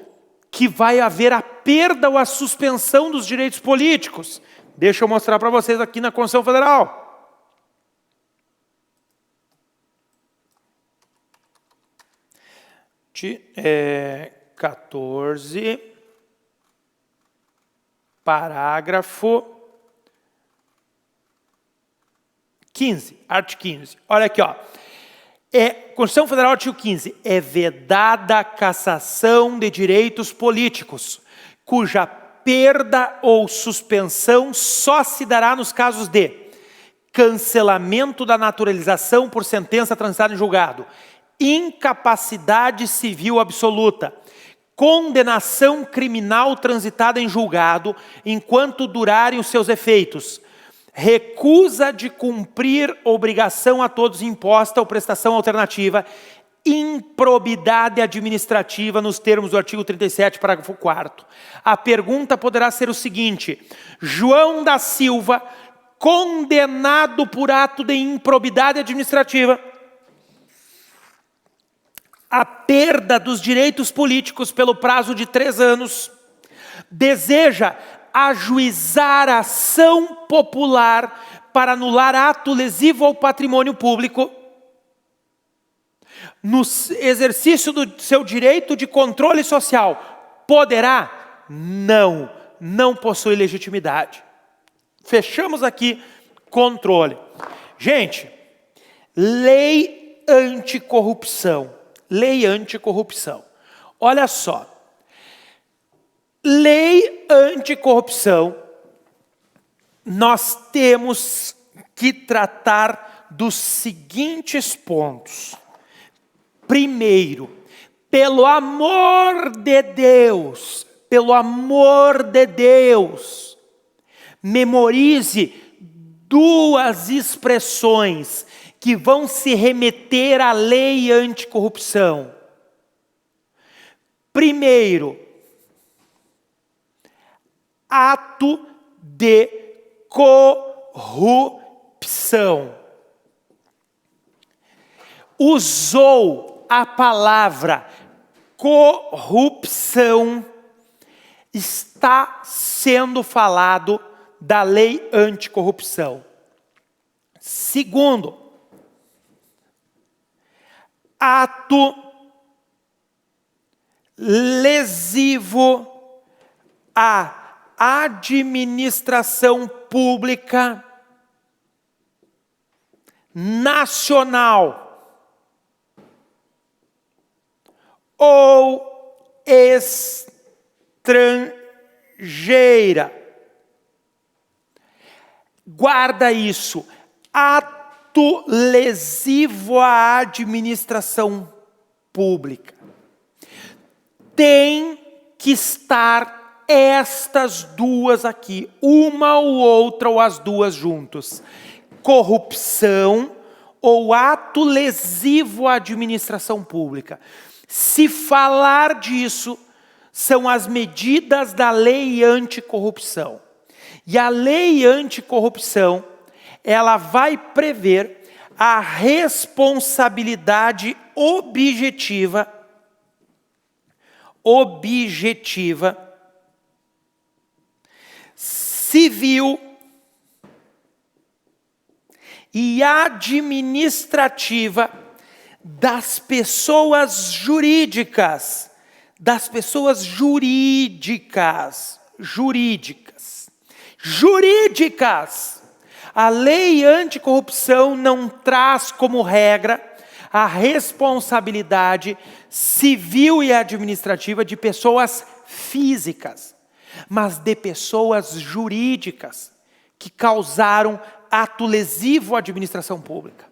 que vai haver a perda ou a suspensão dos direitos políticos? Deixa eu mostrar para vocês aqui na Constituição Federal. 14, parágrafo 15, artigo 15. Olha aqui, ó. Constituição Federal, artigo 15. É vedada a cassação de direitos políticos, cuja perda ou suspensão só se dará nos casos de cancelamento da naturalização por sentença transitada em julgado, incapacidade civil absoluta, condenação criminal transitada em julgado enquanto durarem os seus efeitos, recusa de cumprir obrigação a todos imposta ou prestação alternativa, improbidade administrativa nos termos do artigo 37, parágrafo 4º. A pergunta poderá ser o seguinte: João da Silva, condenado por ato de improbidade administrativa, a perda dos direitos políticos pelo prazo de 3 anos, deseja ajuizar a ação popular para anular ato lesivo ao patrimônio público, no exercício do seu direito de controle social, poderá? Não, não possui legitimidade. Fechamos aqui controle. Gente, lei anticorrupção. Lei anticorrupção. Olha só. Lei anticorrupção, nós temos que tratar dos seguintes pontos. Primeiro, pelo amor de Deus, memorize 2 expressões que vão se remeter à lei anticorrupção. Primeiro, ato de corrupção. Usou a palavra corrupção, está sendo falado da lei anticorrupção. Segundo, ato lesivo à administração pública nacional. ou estrangeira. Guarda isso. Ato lesivo à administração pública. Tem que estar estas duas aqui, uma ou outra ou as duas juntos. Corrupção ou ato lesivo à administração pública. Se falar disso, são as medidas da lei anticorrupção. E a lei anticorrupção, ela vai prever a responsabilidade objetiva civil e administrativa das pessoas jurídicas. A lei anticorrupção não traz como regra a responsabilidade civil e administrativa de pessoas físicas, mas de pessoas jurídicas que causaram ato lesivo à administração pública.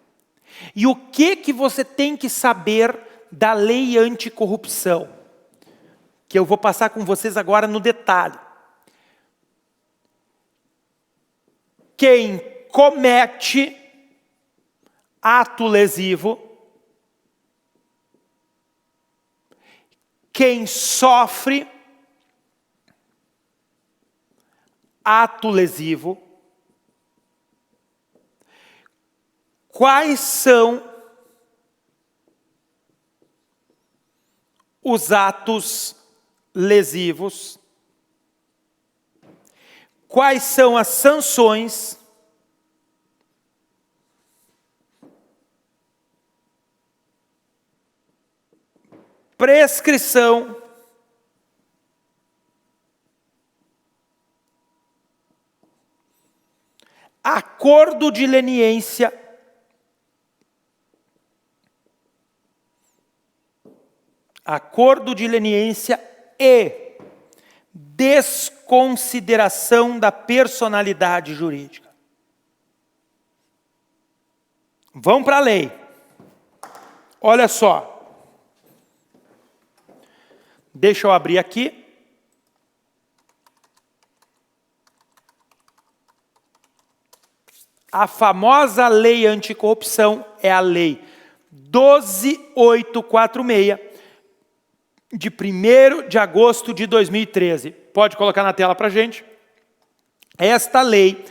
E o que você tem que saber da lei anticorrupção? Que eu vou passar com vocês agora no detalhe. Quem comete ato lesivo, quem sofre ato lesivo, quais são os atos lesivos, quais são as sanções, prescrição, acordo de leniência, e desconsideração da personalidade jurídica. Vamos para a lei. Olha só. Deixa eu abrir aqui. A famosa lei anticorrupção é a lei 12.846, de 1º de agosto de 2013. Pode colocar na tela para a gente. Esta lei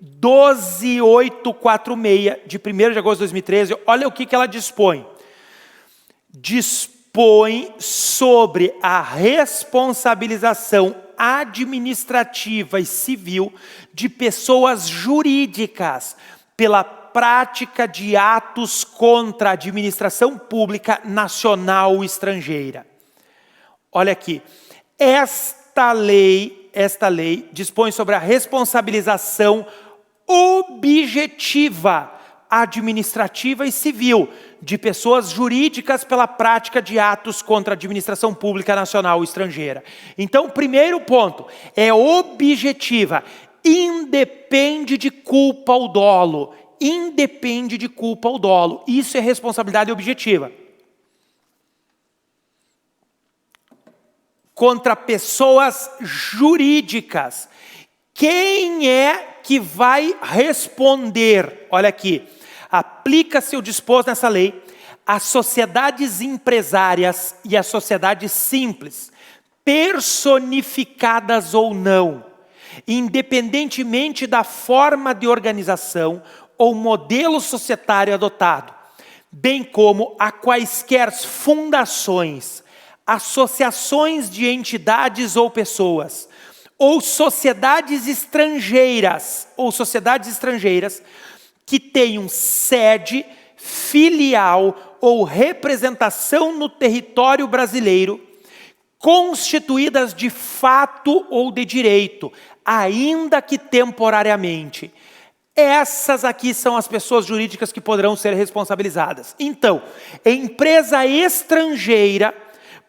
12.846, de 1º de agosto de 2013, olha o que ela dispõe. Dispõe sobre a responsabilização administrativa e civil de pessoas jurídicas pela prática de atos contra a administração pública nacional ou estrangeira. Olha aqui, esta lei dispõe sobre a responsabilização objetiva, administrativa e civil de pessoas jurídicas pela prática de atos contra a administração pública nacional ou estrangeira. Então, primeiro ponto, é objetiva, independe de culpa ou dolo. Isso é responsabilidade objetiva. Contra pessoas jurídicas. Quem é que vai responder? Olha aqui, aplica-se o disposto nessa lei às sociedades empresárias e às sociedades simples, personificadas ou não, independentemente da forma de organização ou modelo societário adotado, bem como a quaisquer fundações, associações de entidades ou pessoas, ou sociedades estrangeiras que tenham sede, filial ou representação no território brasileiro, constituídas de fato ou de direito, ainda que temporariamente. Essas aqui são as pessoas jurídicas que poderão ser responsabilizadas. Então, empresa estrangeira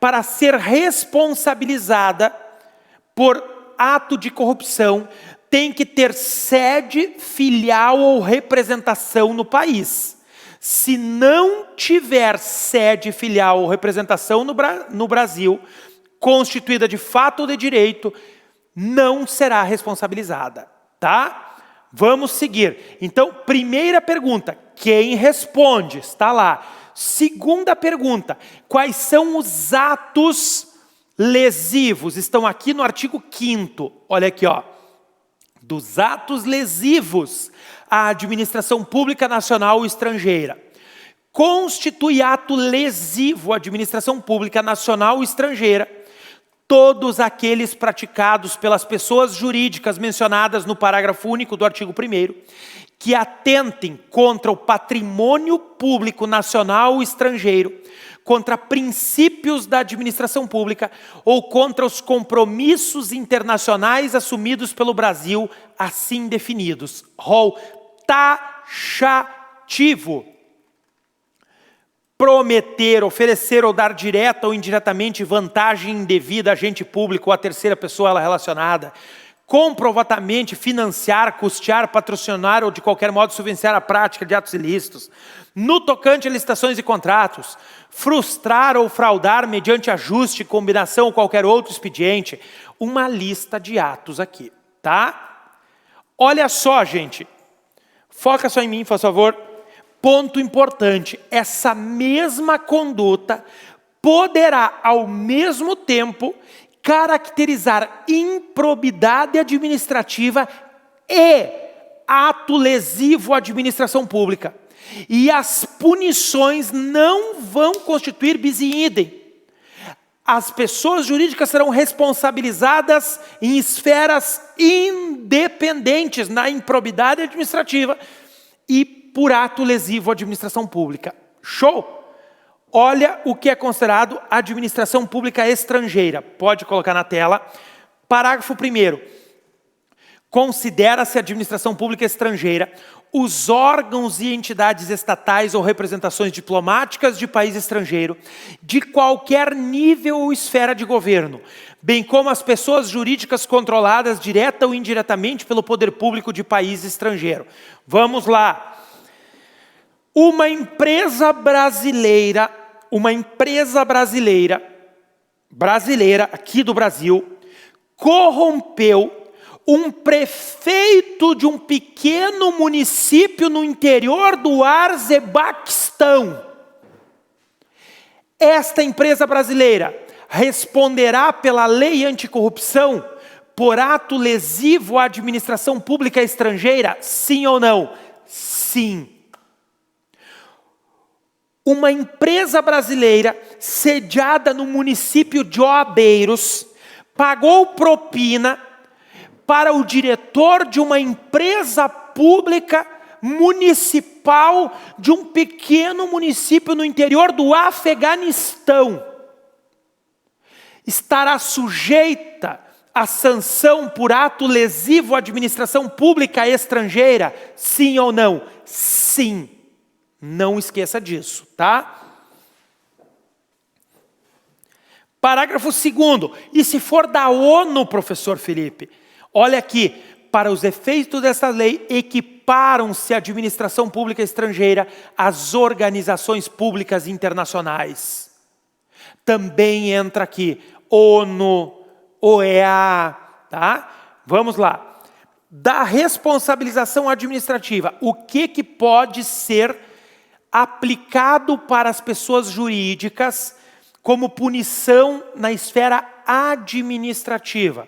para ser responsabilizada por ato de corrupção, tem que ter sede, filial ou representação no país. Se não tiver sede, filial ou representação no Brasil, constituída de fato ou de direito, não será responsabilizada, tá? Vamos seguir. Então, primeira pergunta, quem responde? Está lá. Segunda pergunta, quais são os atos lesivos? Estão aqui no artigo 5º. Olha aqui, ó. Dos atos lesivos à administração pública nacional ou estrangeira. Constitui ato lesivo à administração pública nacional ou estrangeira todos aqueles praticados pelas pessoas jurídicas mencionadas no parágrafo único do artigo 1º, que atentem contra o patrimônio público nacional ou estrangeiro, contra princípios da administração pública ou contra os compromissos internacionais assumidos pelo Brasil, assim definidos. Rol taxativo. Prometer, oferecer ou dar direta ou indiretamente vantagem indevida a agente público ou a terceira pessoa a ela relacionada. Comprovadamente financiar, custear, patrocinar ou de qualquer modo subvenciar a prática de atos ilícitos. No tocante a licitações e contratos, frustrar ou fraudar mediante ajuste, combinação ou qualquer outro expediente. Uma lista de atos aqui, tá? Olha só, gente. Foca só em mim, por favor. Ponto importante, essa mesma conduta poderá, ao mesmo tempo, caracterizar improbidade administrativa e ato lesivo à administração pública. E as punições não vão constituir bis in idem. As pessoas jurídicas serão responsabilizadas em esferas independentes na improbidade administrativa e por ato lesivo à administração pública. Show? Olha o que é considerado administração pública estrangeira. Pode colocar na tela. Parágrafo 1º. Considera-se administração pública estrangeira os órgãos e entidades estatais ou representações diplomáticas de país estrangeiro, de qualquer nível ou esfera de governo, bem como as pessoas jurídicas controladas direta ou indiretamente pelo poder público de país estrangeiro. Vamos lá. Uma empresa brasileira aqui do Brasil, corrompeu um prefeito de um pequeno município no interior do Arzebaquistão. Esta empresa brasileira responderá pela lei anticorrupção por ato lesivo à administração pública estrangeira? Sim ou não? Sim. Uma empresa brasileira sediada no município de Oabeiros pagou propina para o diretor de uma empresa pública municipal de um pequeno município no interior do Afeganistão. Estará sujeita à sanção por ato lesivo à administração pública estrangeira? Sim ou não? Sim. Não esqueça disso, tá? Parágrafo 2º. E se for da ONU, professor Felipe? Olha aqui, para os efeitos dessa lei, equiparam-se a administração pública estrangeira às organizações públicas internacionais. Também entra aqui ONU, OEA, tá? Vamos lá. Da responsabilização administrativa, o que pode ser aplicado para as pessoas jurídicas como punição na esfera administrativa?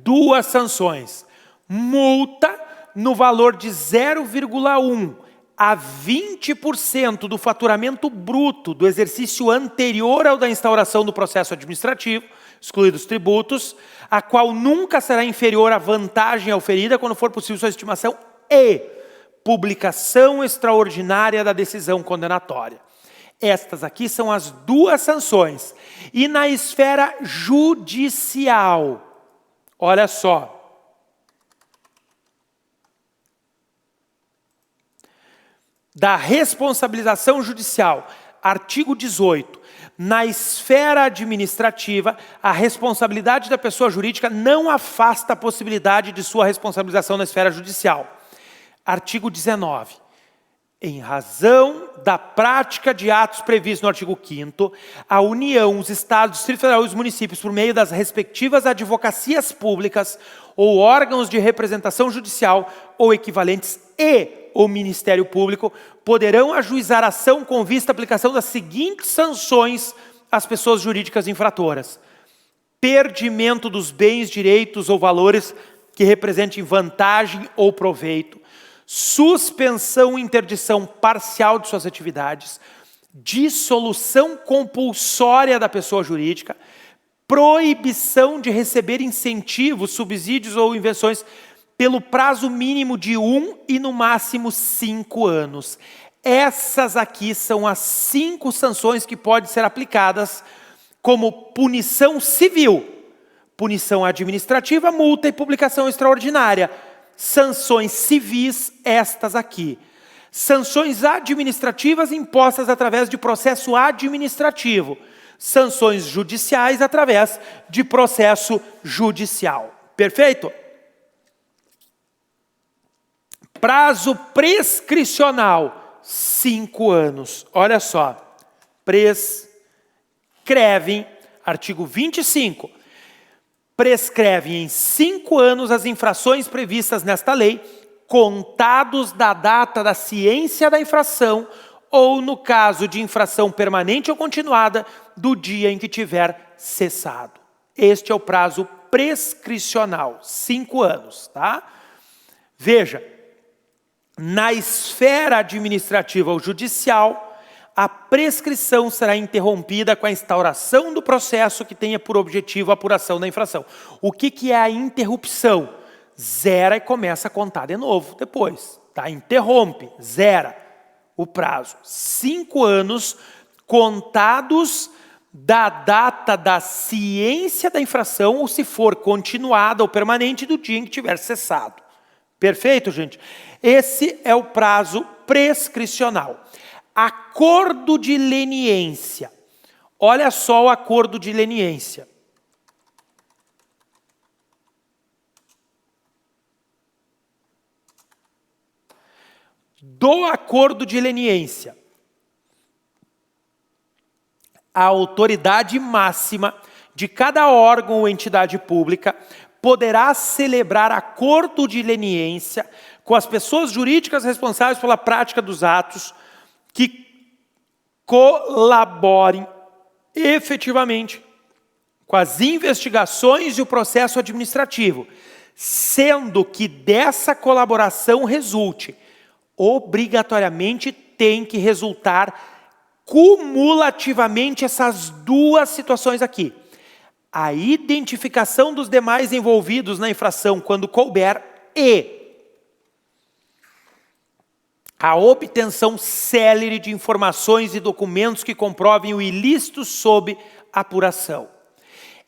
Duas sanções. Multa no valor de 0,1 a 20% do faturamento bruto do exercício anterior ao da instauração do processo administrativo, excluídos tributos, a qual nunca será inferior à vantagem oferida quando for possível sua estimação, e publicação extraordinária da decisão condenatória. Estas aqui são as duas sanções. E na esfera judicial, olha só. Da responsabilização judicial, artigo 18. Na esfera administrativa, a responsabilidade da pessoa jurídica não afasta a possibilidade de sua responsabilização na esfera judicial. Artigo 19. Em razão da prática de atos previstos no artigo 5º, a União, os Estados, o Distrito Federal e os municípios, por meio das respectivas advocacias públicas ou órgãos de representação judicial ou equivalentes e o Ministério Público, poderão ajuizar ação com vista à aplicação das seguintes sanções às pessoas jurídicas infratoras: perdimento dos bens, direitos ou valores que representem vantagem ou proveito, suspensão e interdição parcial de suas atividades, dissolução compulsória da pessoa jurídica, proibição de receber incentivos, subsídios ou invenções pelo prazo mínimo de 1 e no máximo 5 anos. Essas aqui são as 5 sanções que podem ser aplicadas como punição civil, punição administrativa, multa e publicação extraordinária. Sanções civis, estas aqui. Sanções administrativas impostas através de processo administrativo. Sanções judiciais através de processo judicial. Perfeito? Prazo prescricional, 5 anos. Olha só. Prescrevem, artigo 25. Prescrevem em 5 anos as infrações previstas nesta lei, contados da data da ciência da infração, ou, no caso de infração permanente ou continuada, do dia em que tiver cessado. Este é o prazo prescricional, 5 anos, tá? Veja, na esfera administrativa ou judicial, a prescrição será interrompida com a instauração do processo que tenha por objetivo a apuração da infração. O que é a interrupção? Zera e começa a contar de novo depois. Tá? Interrompe, zera o prazo. 5 anos contados da data da ciência da infração, ou se for continuada ou permanente, do dia em que tiver cessado. Perfeito, gente? Esse é o prazo prescricional. Acordo de leniência. Olha só o acordo de leniência. Do acordo de leniência, a autoridade máxima de cada órgão ou entidade pública poderá celebrar acordo de leniência com as pessoas jurídicas responsáveis pela prática dos atos que colaborem efetivamente com as investigações e o processo administrativo, sendo que dessa colaboração resulte, obrigatoriamente tem que resultar cumulativamente essas 2 situações aqui: a identificação dos demais envolvidos na infração quando couber e a obtenção célere de informações e documentos que comprovem o ilícito sob apuração.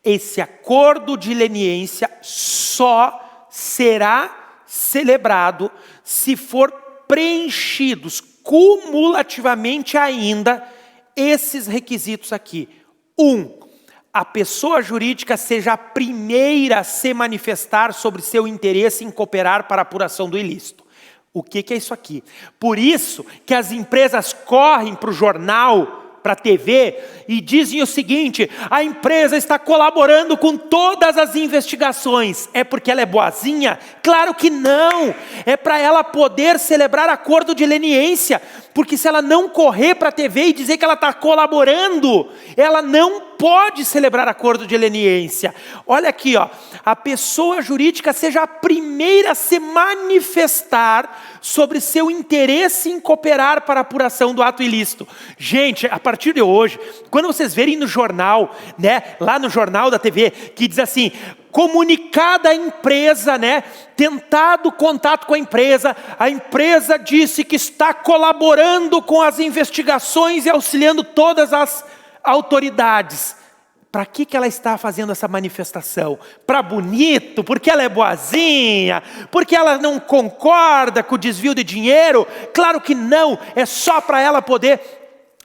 Esse acordo de leniência só será celebrado se for preenchidos cumulativamente ainda esses requisitos aqui. 1. A pessoa jurídica seja a primeira a se manifestar sobre seu interesse em cooperar para a apuração do ilícito. O que é isso aqui? Por isso que as empresas correm para o jornal, para a TV, e dizem o seguinte: a empresa está colaborando com todas as investigações. É porque ela é boazinha? Claro que não! É para ela poder celebrar acordo de leniência, porque se ela não correr para a TV e dizer que ela está colaborando, ela não pode celebrar acordo de leniência. Olha aqui, ó, a pessoa jurídica seja a primeira a se manifestar sobre seu interesse em cooperar para a apuração do ato ilícito. Gente, a partir de hoje, quando vocês verem no jornal, né, lá no jornal da TV, que diz assim: comunicada a empresa, né, tentado contato com a empresa disse que está colaborando com as investigações e auxiliando todas as autoridades. Para que ela está fazendo essa manifestação? Para bonito? Porque ela é boazinha? Porque ela não concorda com o desvio de dinheiro? Claro que não, é só para ela poder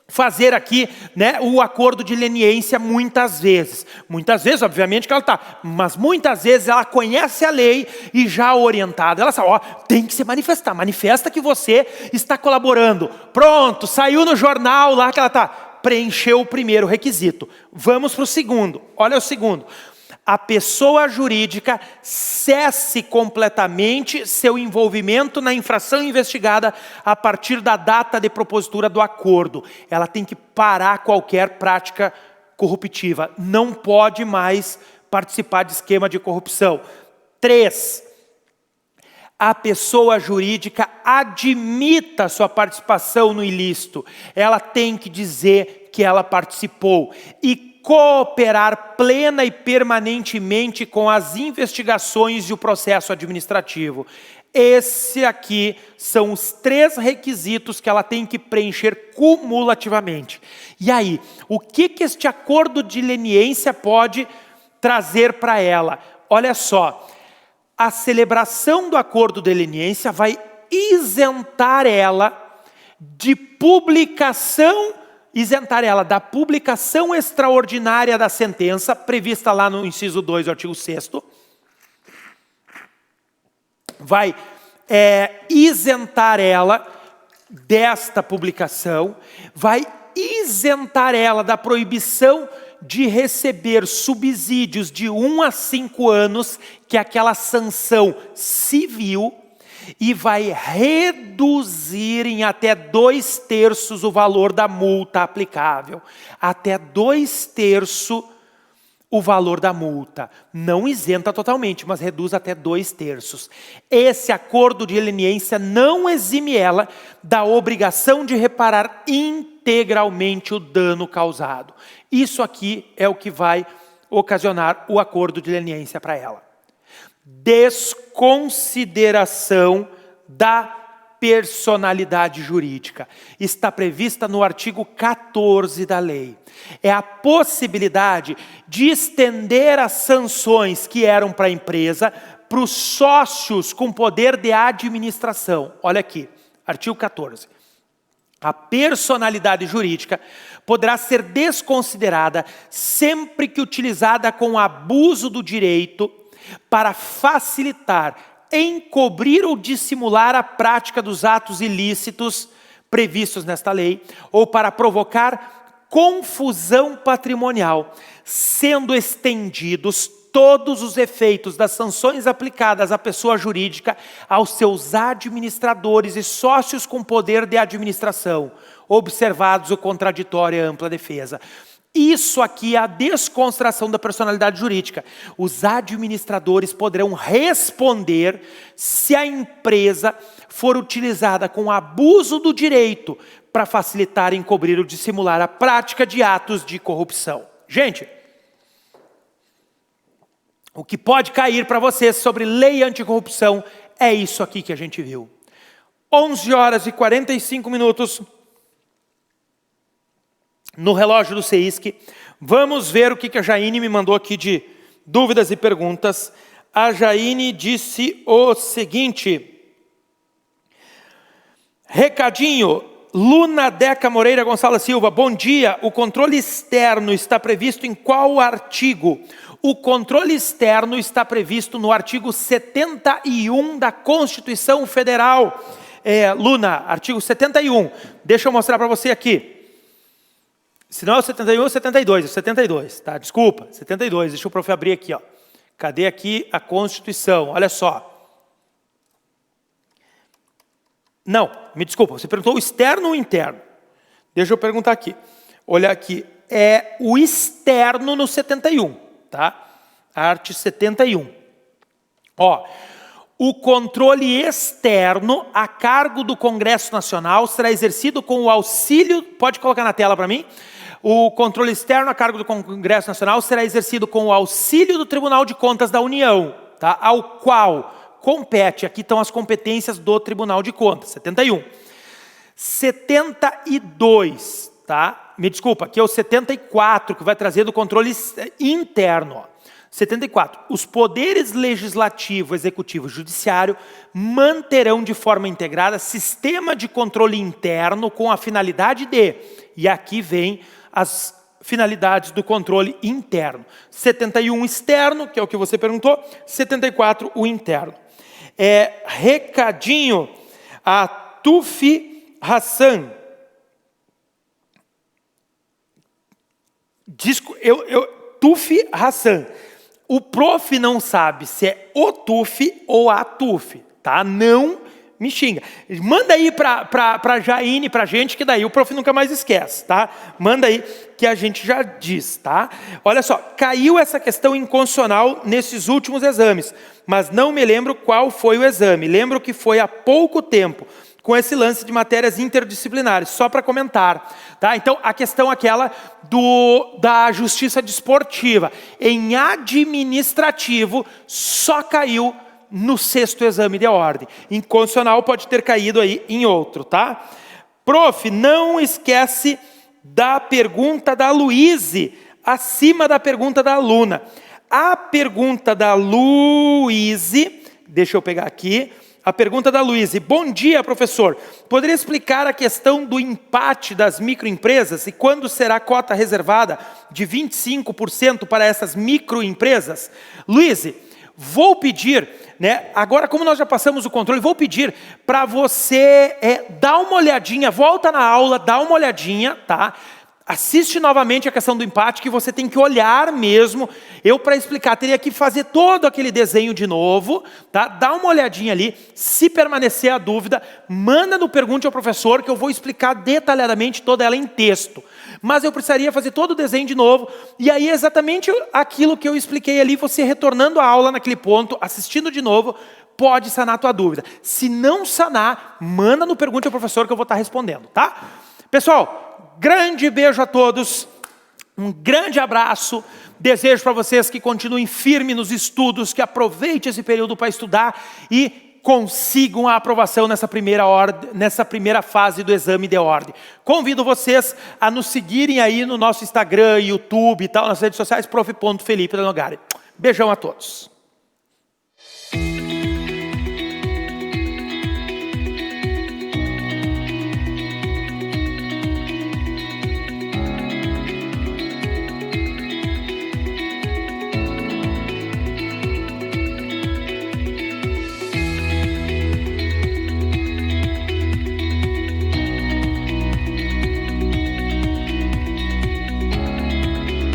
fazer aqui, né, o acordo de leniência muitas vezes. Muitas vezes, obviamente que ela está, mas muitas vezes ela conhece a lei e já orientada. Ela sabe, ó, tem que se manifestar. Manifesta que você está colaborando. Pronto, saiu no jornal lá que ela está. Preencheu o primeiro requisito. Vamos para o segundo. Olha o segundo. A pessoa jurídica cesse completamente seu envolvimento na infração investigada a partir da data de propositura do acordo. Ela tem que parar qualquer prática corruptiva. Não pode mais participar de esquema de corrupção. 3. A pessoa jurídica admita sua participação no ilícito. Ela tem que dizer que ela participou e cooperar plena e permanentemente com as investigações e o processo administrativo. Esse aqui são os 3 requisitos que ela tem que preencher cumulativamente. E aí, o que este acordo de leniência pode trazer para ela? Olha só, a celebração do acordo de leniência vai isentar ela de publicação, isentar ela da publicação extraordinária da sentença, prevista lá no inciso 2 do artigo 6º. Vai isentar ela desta publicação, vai isentar ela da proibição de receber subsídios de 1 a 5 anos, que é aquela sanção civil, e vai reduzir em até 2/3 o valor da multa aplicável. Até 2/3 o valor da multa. Não isenta totalmente, mas reduz até 2/3. Esse acordo de leniência não exime ela da obrigação de reparar integralmente o dano causado. Isso aqui é o que vai ocasionar o acordo de leniência para ela. Desconsideração da personalidade jurídica. Está prevista no artigo 14 da lei. É a possibilidade de estender as sanções que eram para a empresa para os sócios com poder de administração. Olha aqui, artigo 14. A personalidade jurídica poderá ser desconsiderada sempre que utilizada com abuso do direito para facilitar, encobrir ou dissimular a prática dos atos ilícitos previstos nesta lei, ou para provocar confusão patrimonial, sendo estendidos todos os efeitos das sanções aplicadas à pessoa jurídica aos seus administradores e sócios com poder de administração, observados o contraditório e a ampla defesa. Isso aqui é a desconsideração da personalidade jurídica. Os administradores poderão responder se a empresa for utilizada com abuso do direito para facilitar, encobrir ou dissimular a prática de atos de corrupção. Gente, o que pode cair para vocês sobre lei anticorrupção é isso aqui que a gente viu. 11h45 no relógio do CEISC. Vamos ver o que a Jaine me mandou aqui de dúvidas e perguntas. A Jaine disse o seguinte. Recadinho, Luna Deca Moreira Gonçalves Silva, bom dia. O controle externo está previsto em qual artigo? O controle externo está previsto no artigo 71 da Constituição Federal. Luna, artigo 71. Deixa eu mostrar para você aqui. Se não é o 71, é o 72. É o 72, tá? Desculpa, 72. Deixa o prof abrir aqui, ó. Cadê aqui a Constituição? Olha só. Não, me desculpa. Você perguntou o externo ou o interno? Deixa eu perguntar aqui. Olha aqui. É o externo no 71, tá? Art. 71. Ó. O controle externo a cargo do Congresso Nacional será exercido com o auxílio... Pode colocar na tela para mim? O controle externo a cargo do Congresso Nacional será exercido com o auxílio do Tribunal de Contas da União, tá? Ao qual compete, aqui estão as competências do Tribunal de Contas, 71. 72, tá? Me desculpa, aqui é o 74, que vai trazer do controle interno, ó. 74. Os poderes legislativo, executivo e judiciário manterão de forma integrada sistema de controle interno com a finalidade de... E aqui vem as finalidades do controle interno. 71, externo, que é o que você perguntou. 74, o interno. Recadinho a Tufi Hassan. Tufi Hassan. O prof não sabe se é o Tufi ou a Tufi, tá? Não me xinga. Manda aí para Jaine, para a gente, que daí o prof nunca mais esquece, tá? Manda aí que a gente já diz, tá? Olha só, caiu essa questão inconstitucional nesses últimos exames, mas não me lembro qual foi o exame. Lembro que foi há pouco tempo, com esse lance de matérias interdisciplinares, só para comentar, tá? Então, a questão aquela da justiça desportiva, em administrativo, só caiu no 6º exame de ordem. Inconstitucional pode ter caído aí em outro, tá? Prof, não esquece da pergunta da Luíse, acima da pergunta da aluna. A pergunta da Luíse, deixa eu pegar aqui, a pergunta da Luíse. Bom dia, professor. Poderia explicar a questão do empate das microempresas e quando será a cota reservada de 25% para essas microempresas? Luíse, vou pedir, né, agora como nós já passamos o controle, vou pedir para você dar uma olhadinha, volta na aula, dá uma olhadinha, tá? Assiste novamente a questão do empate, que você tem que olhar mesmo. Eu, para explicar, teria que fazer todo aquele desenho de novo, tá? Dá uma olhadinha ali, se permanecer a dúvida, manda no Pergunte ao Professor, que eu vou explicar detalhadamente toda ela em texto. Mas eu precisaria fazer todo o desenho de novo, e aí exatamente aquilo que eu expliquei ali, você retornando a aula naquele ponto, assistindo de novo, pode sanar a tua dúvida. Se não sanar, manda no Pergunte ao Professor, que eu vou estar respondendo, tá? Pessoal, grande beijo a todos, um grande abraço, desejo para vocês que continuem firmes nos estudos, que aproveitem esse período para estudar e consigam a aprovação nessa primeira fase do exame de ordem. Convido vocês a nos seguirem aí no nosso Instagram, YouTube e tal, nas redes sociais, prof.felipe da Nogari. Beijão a todos.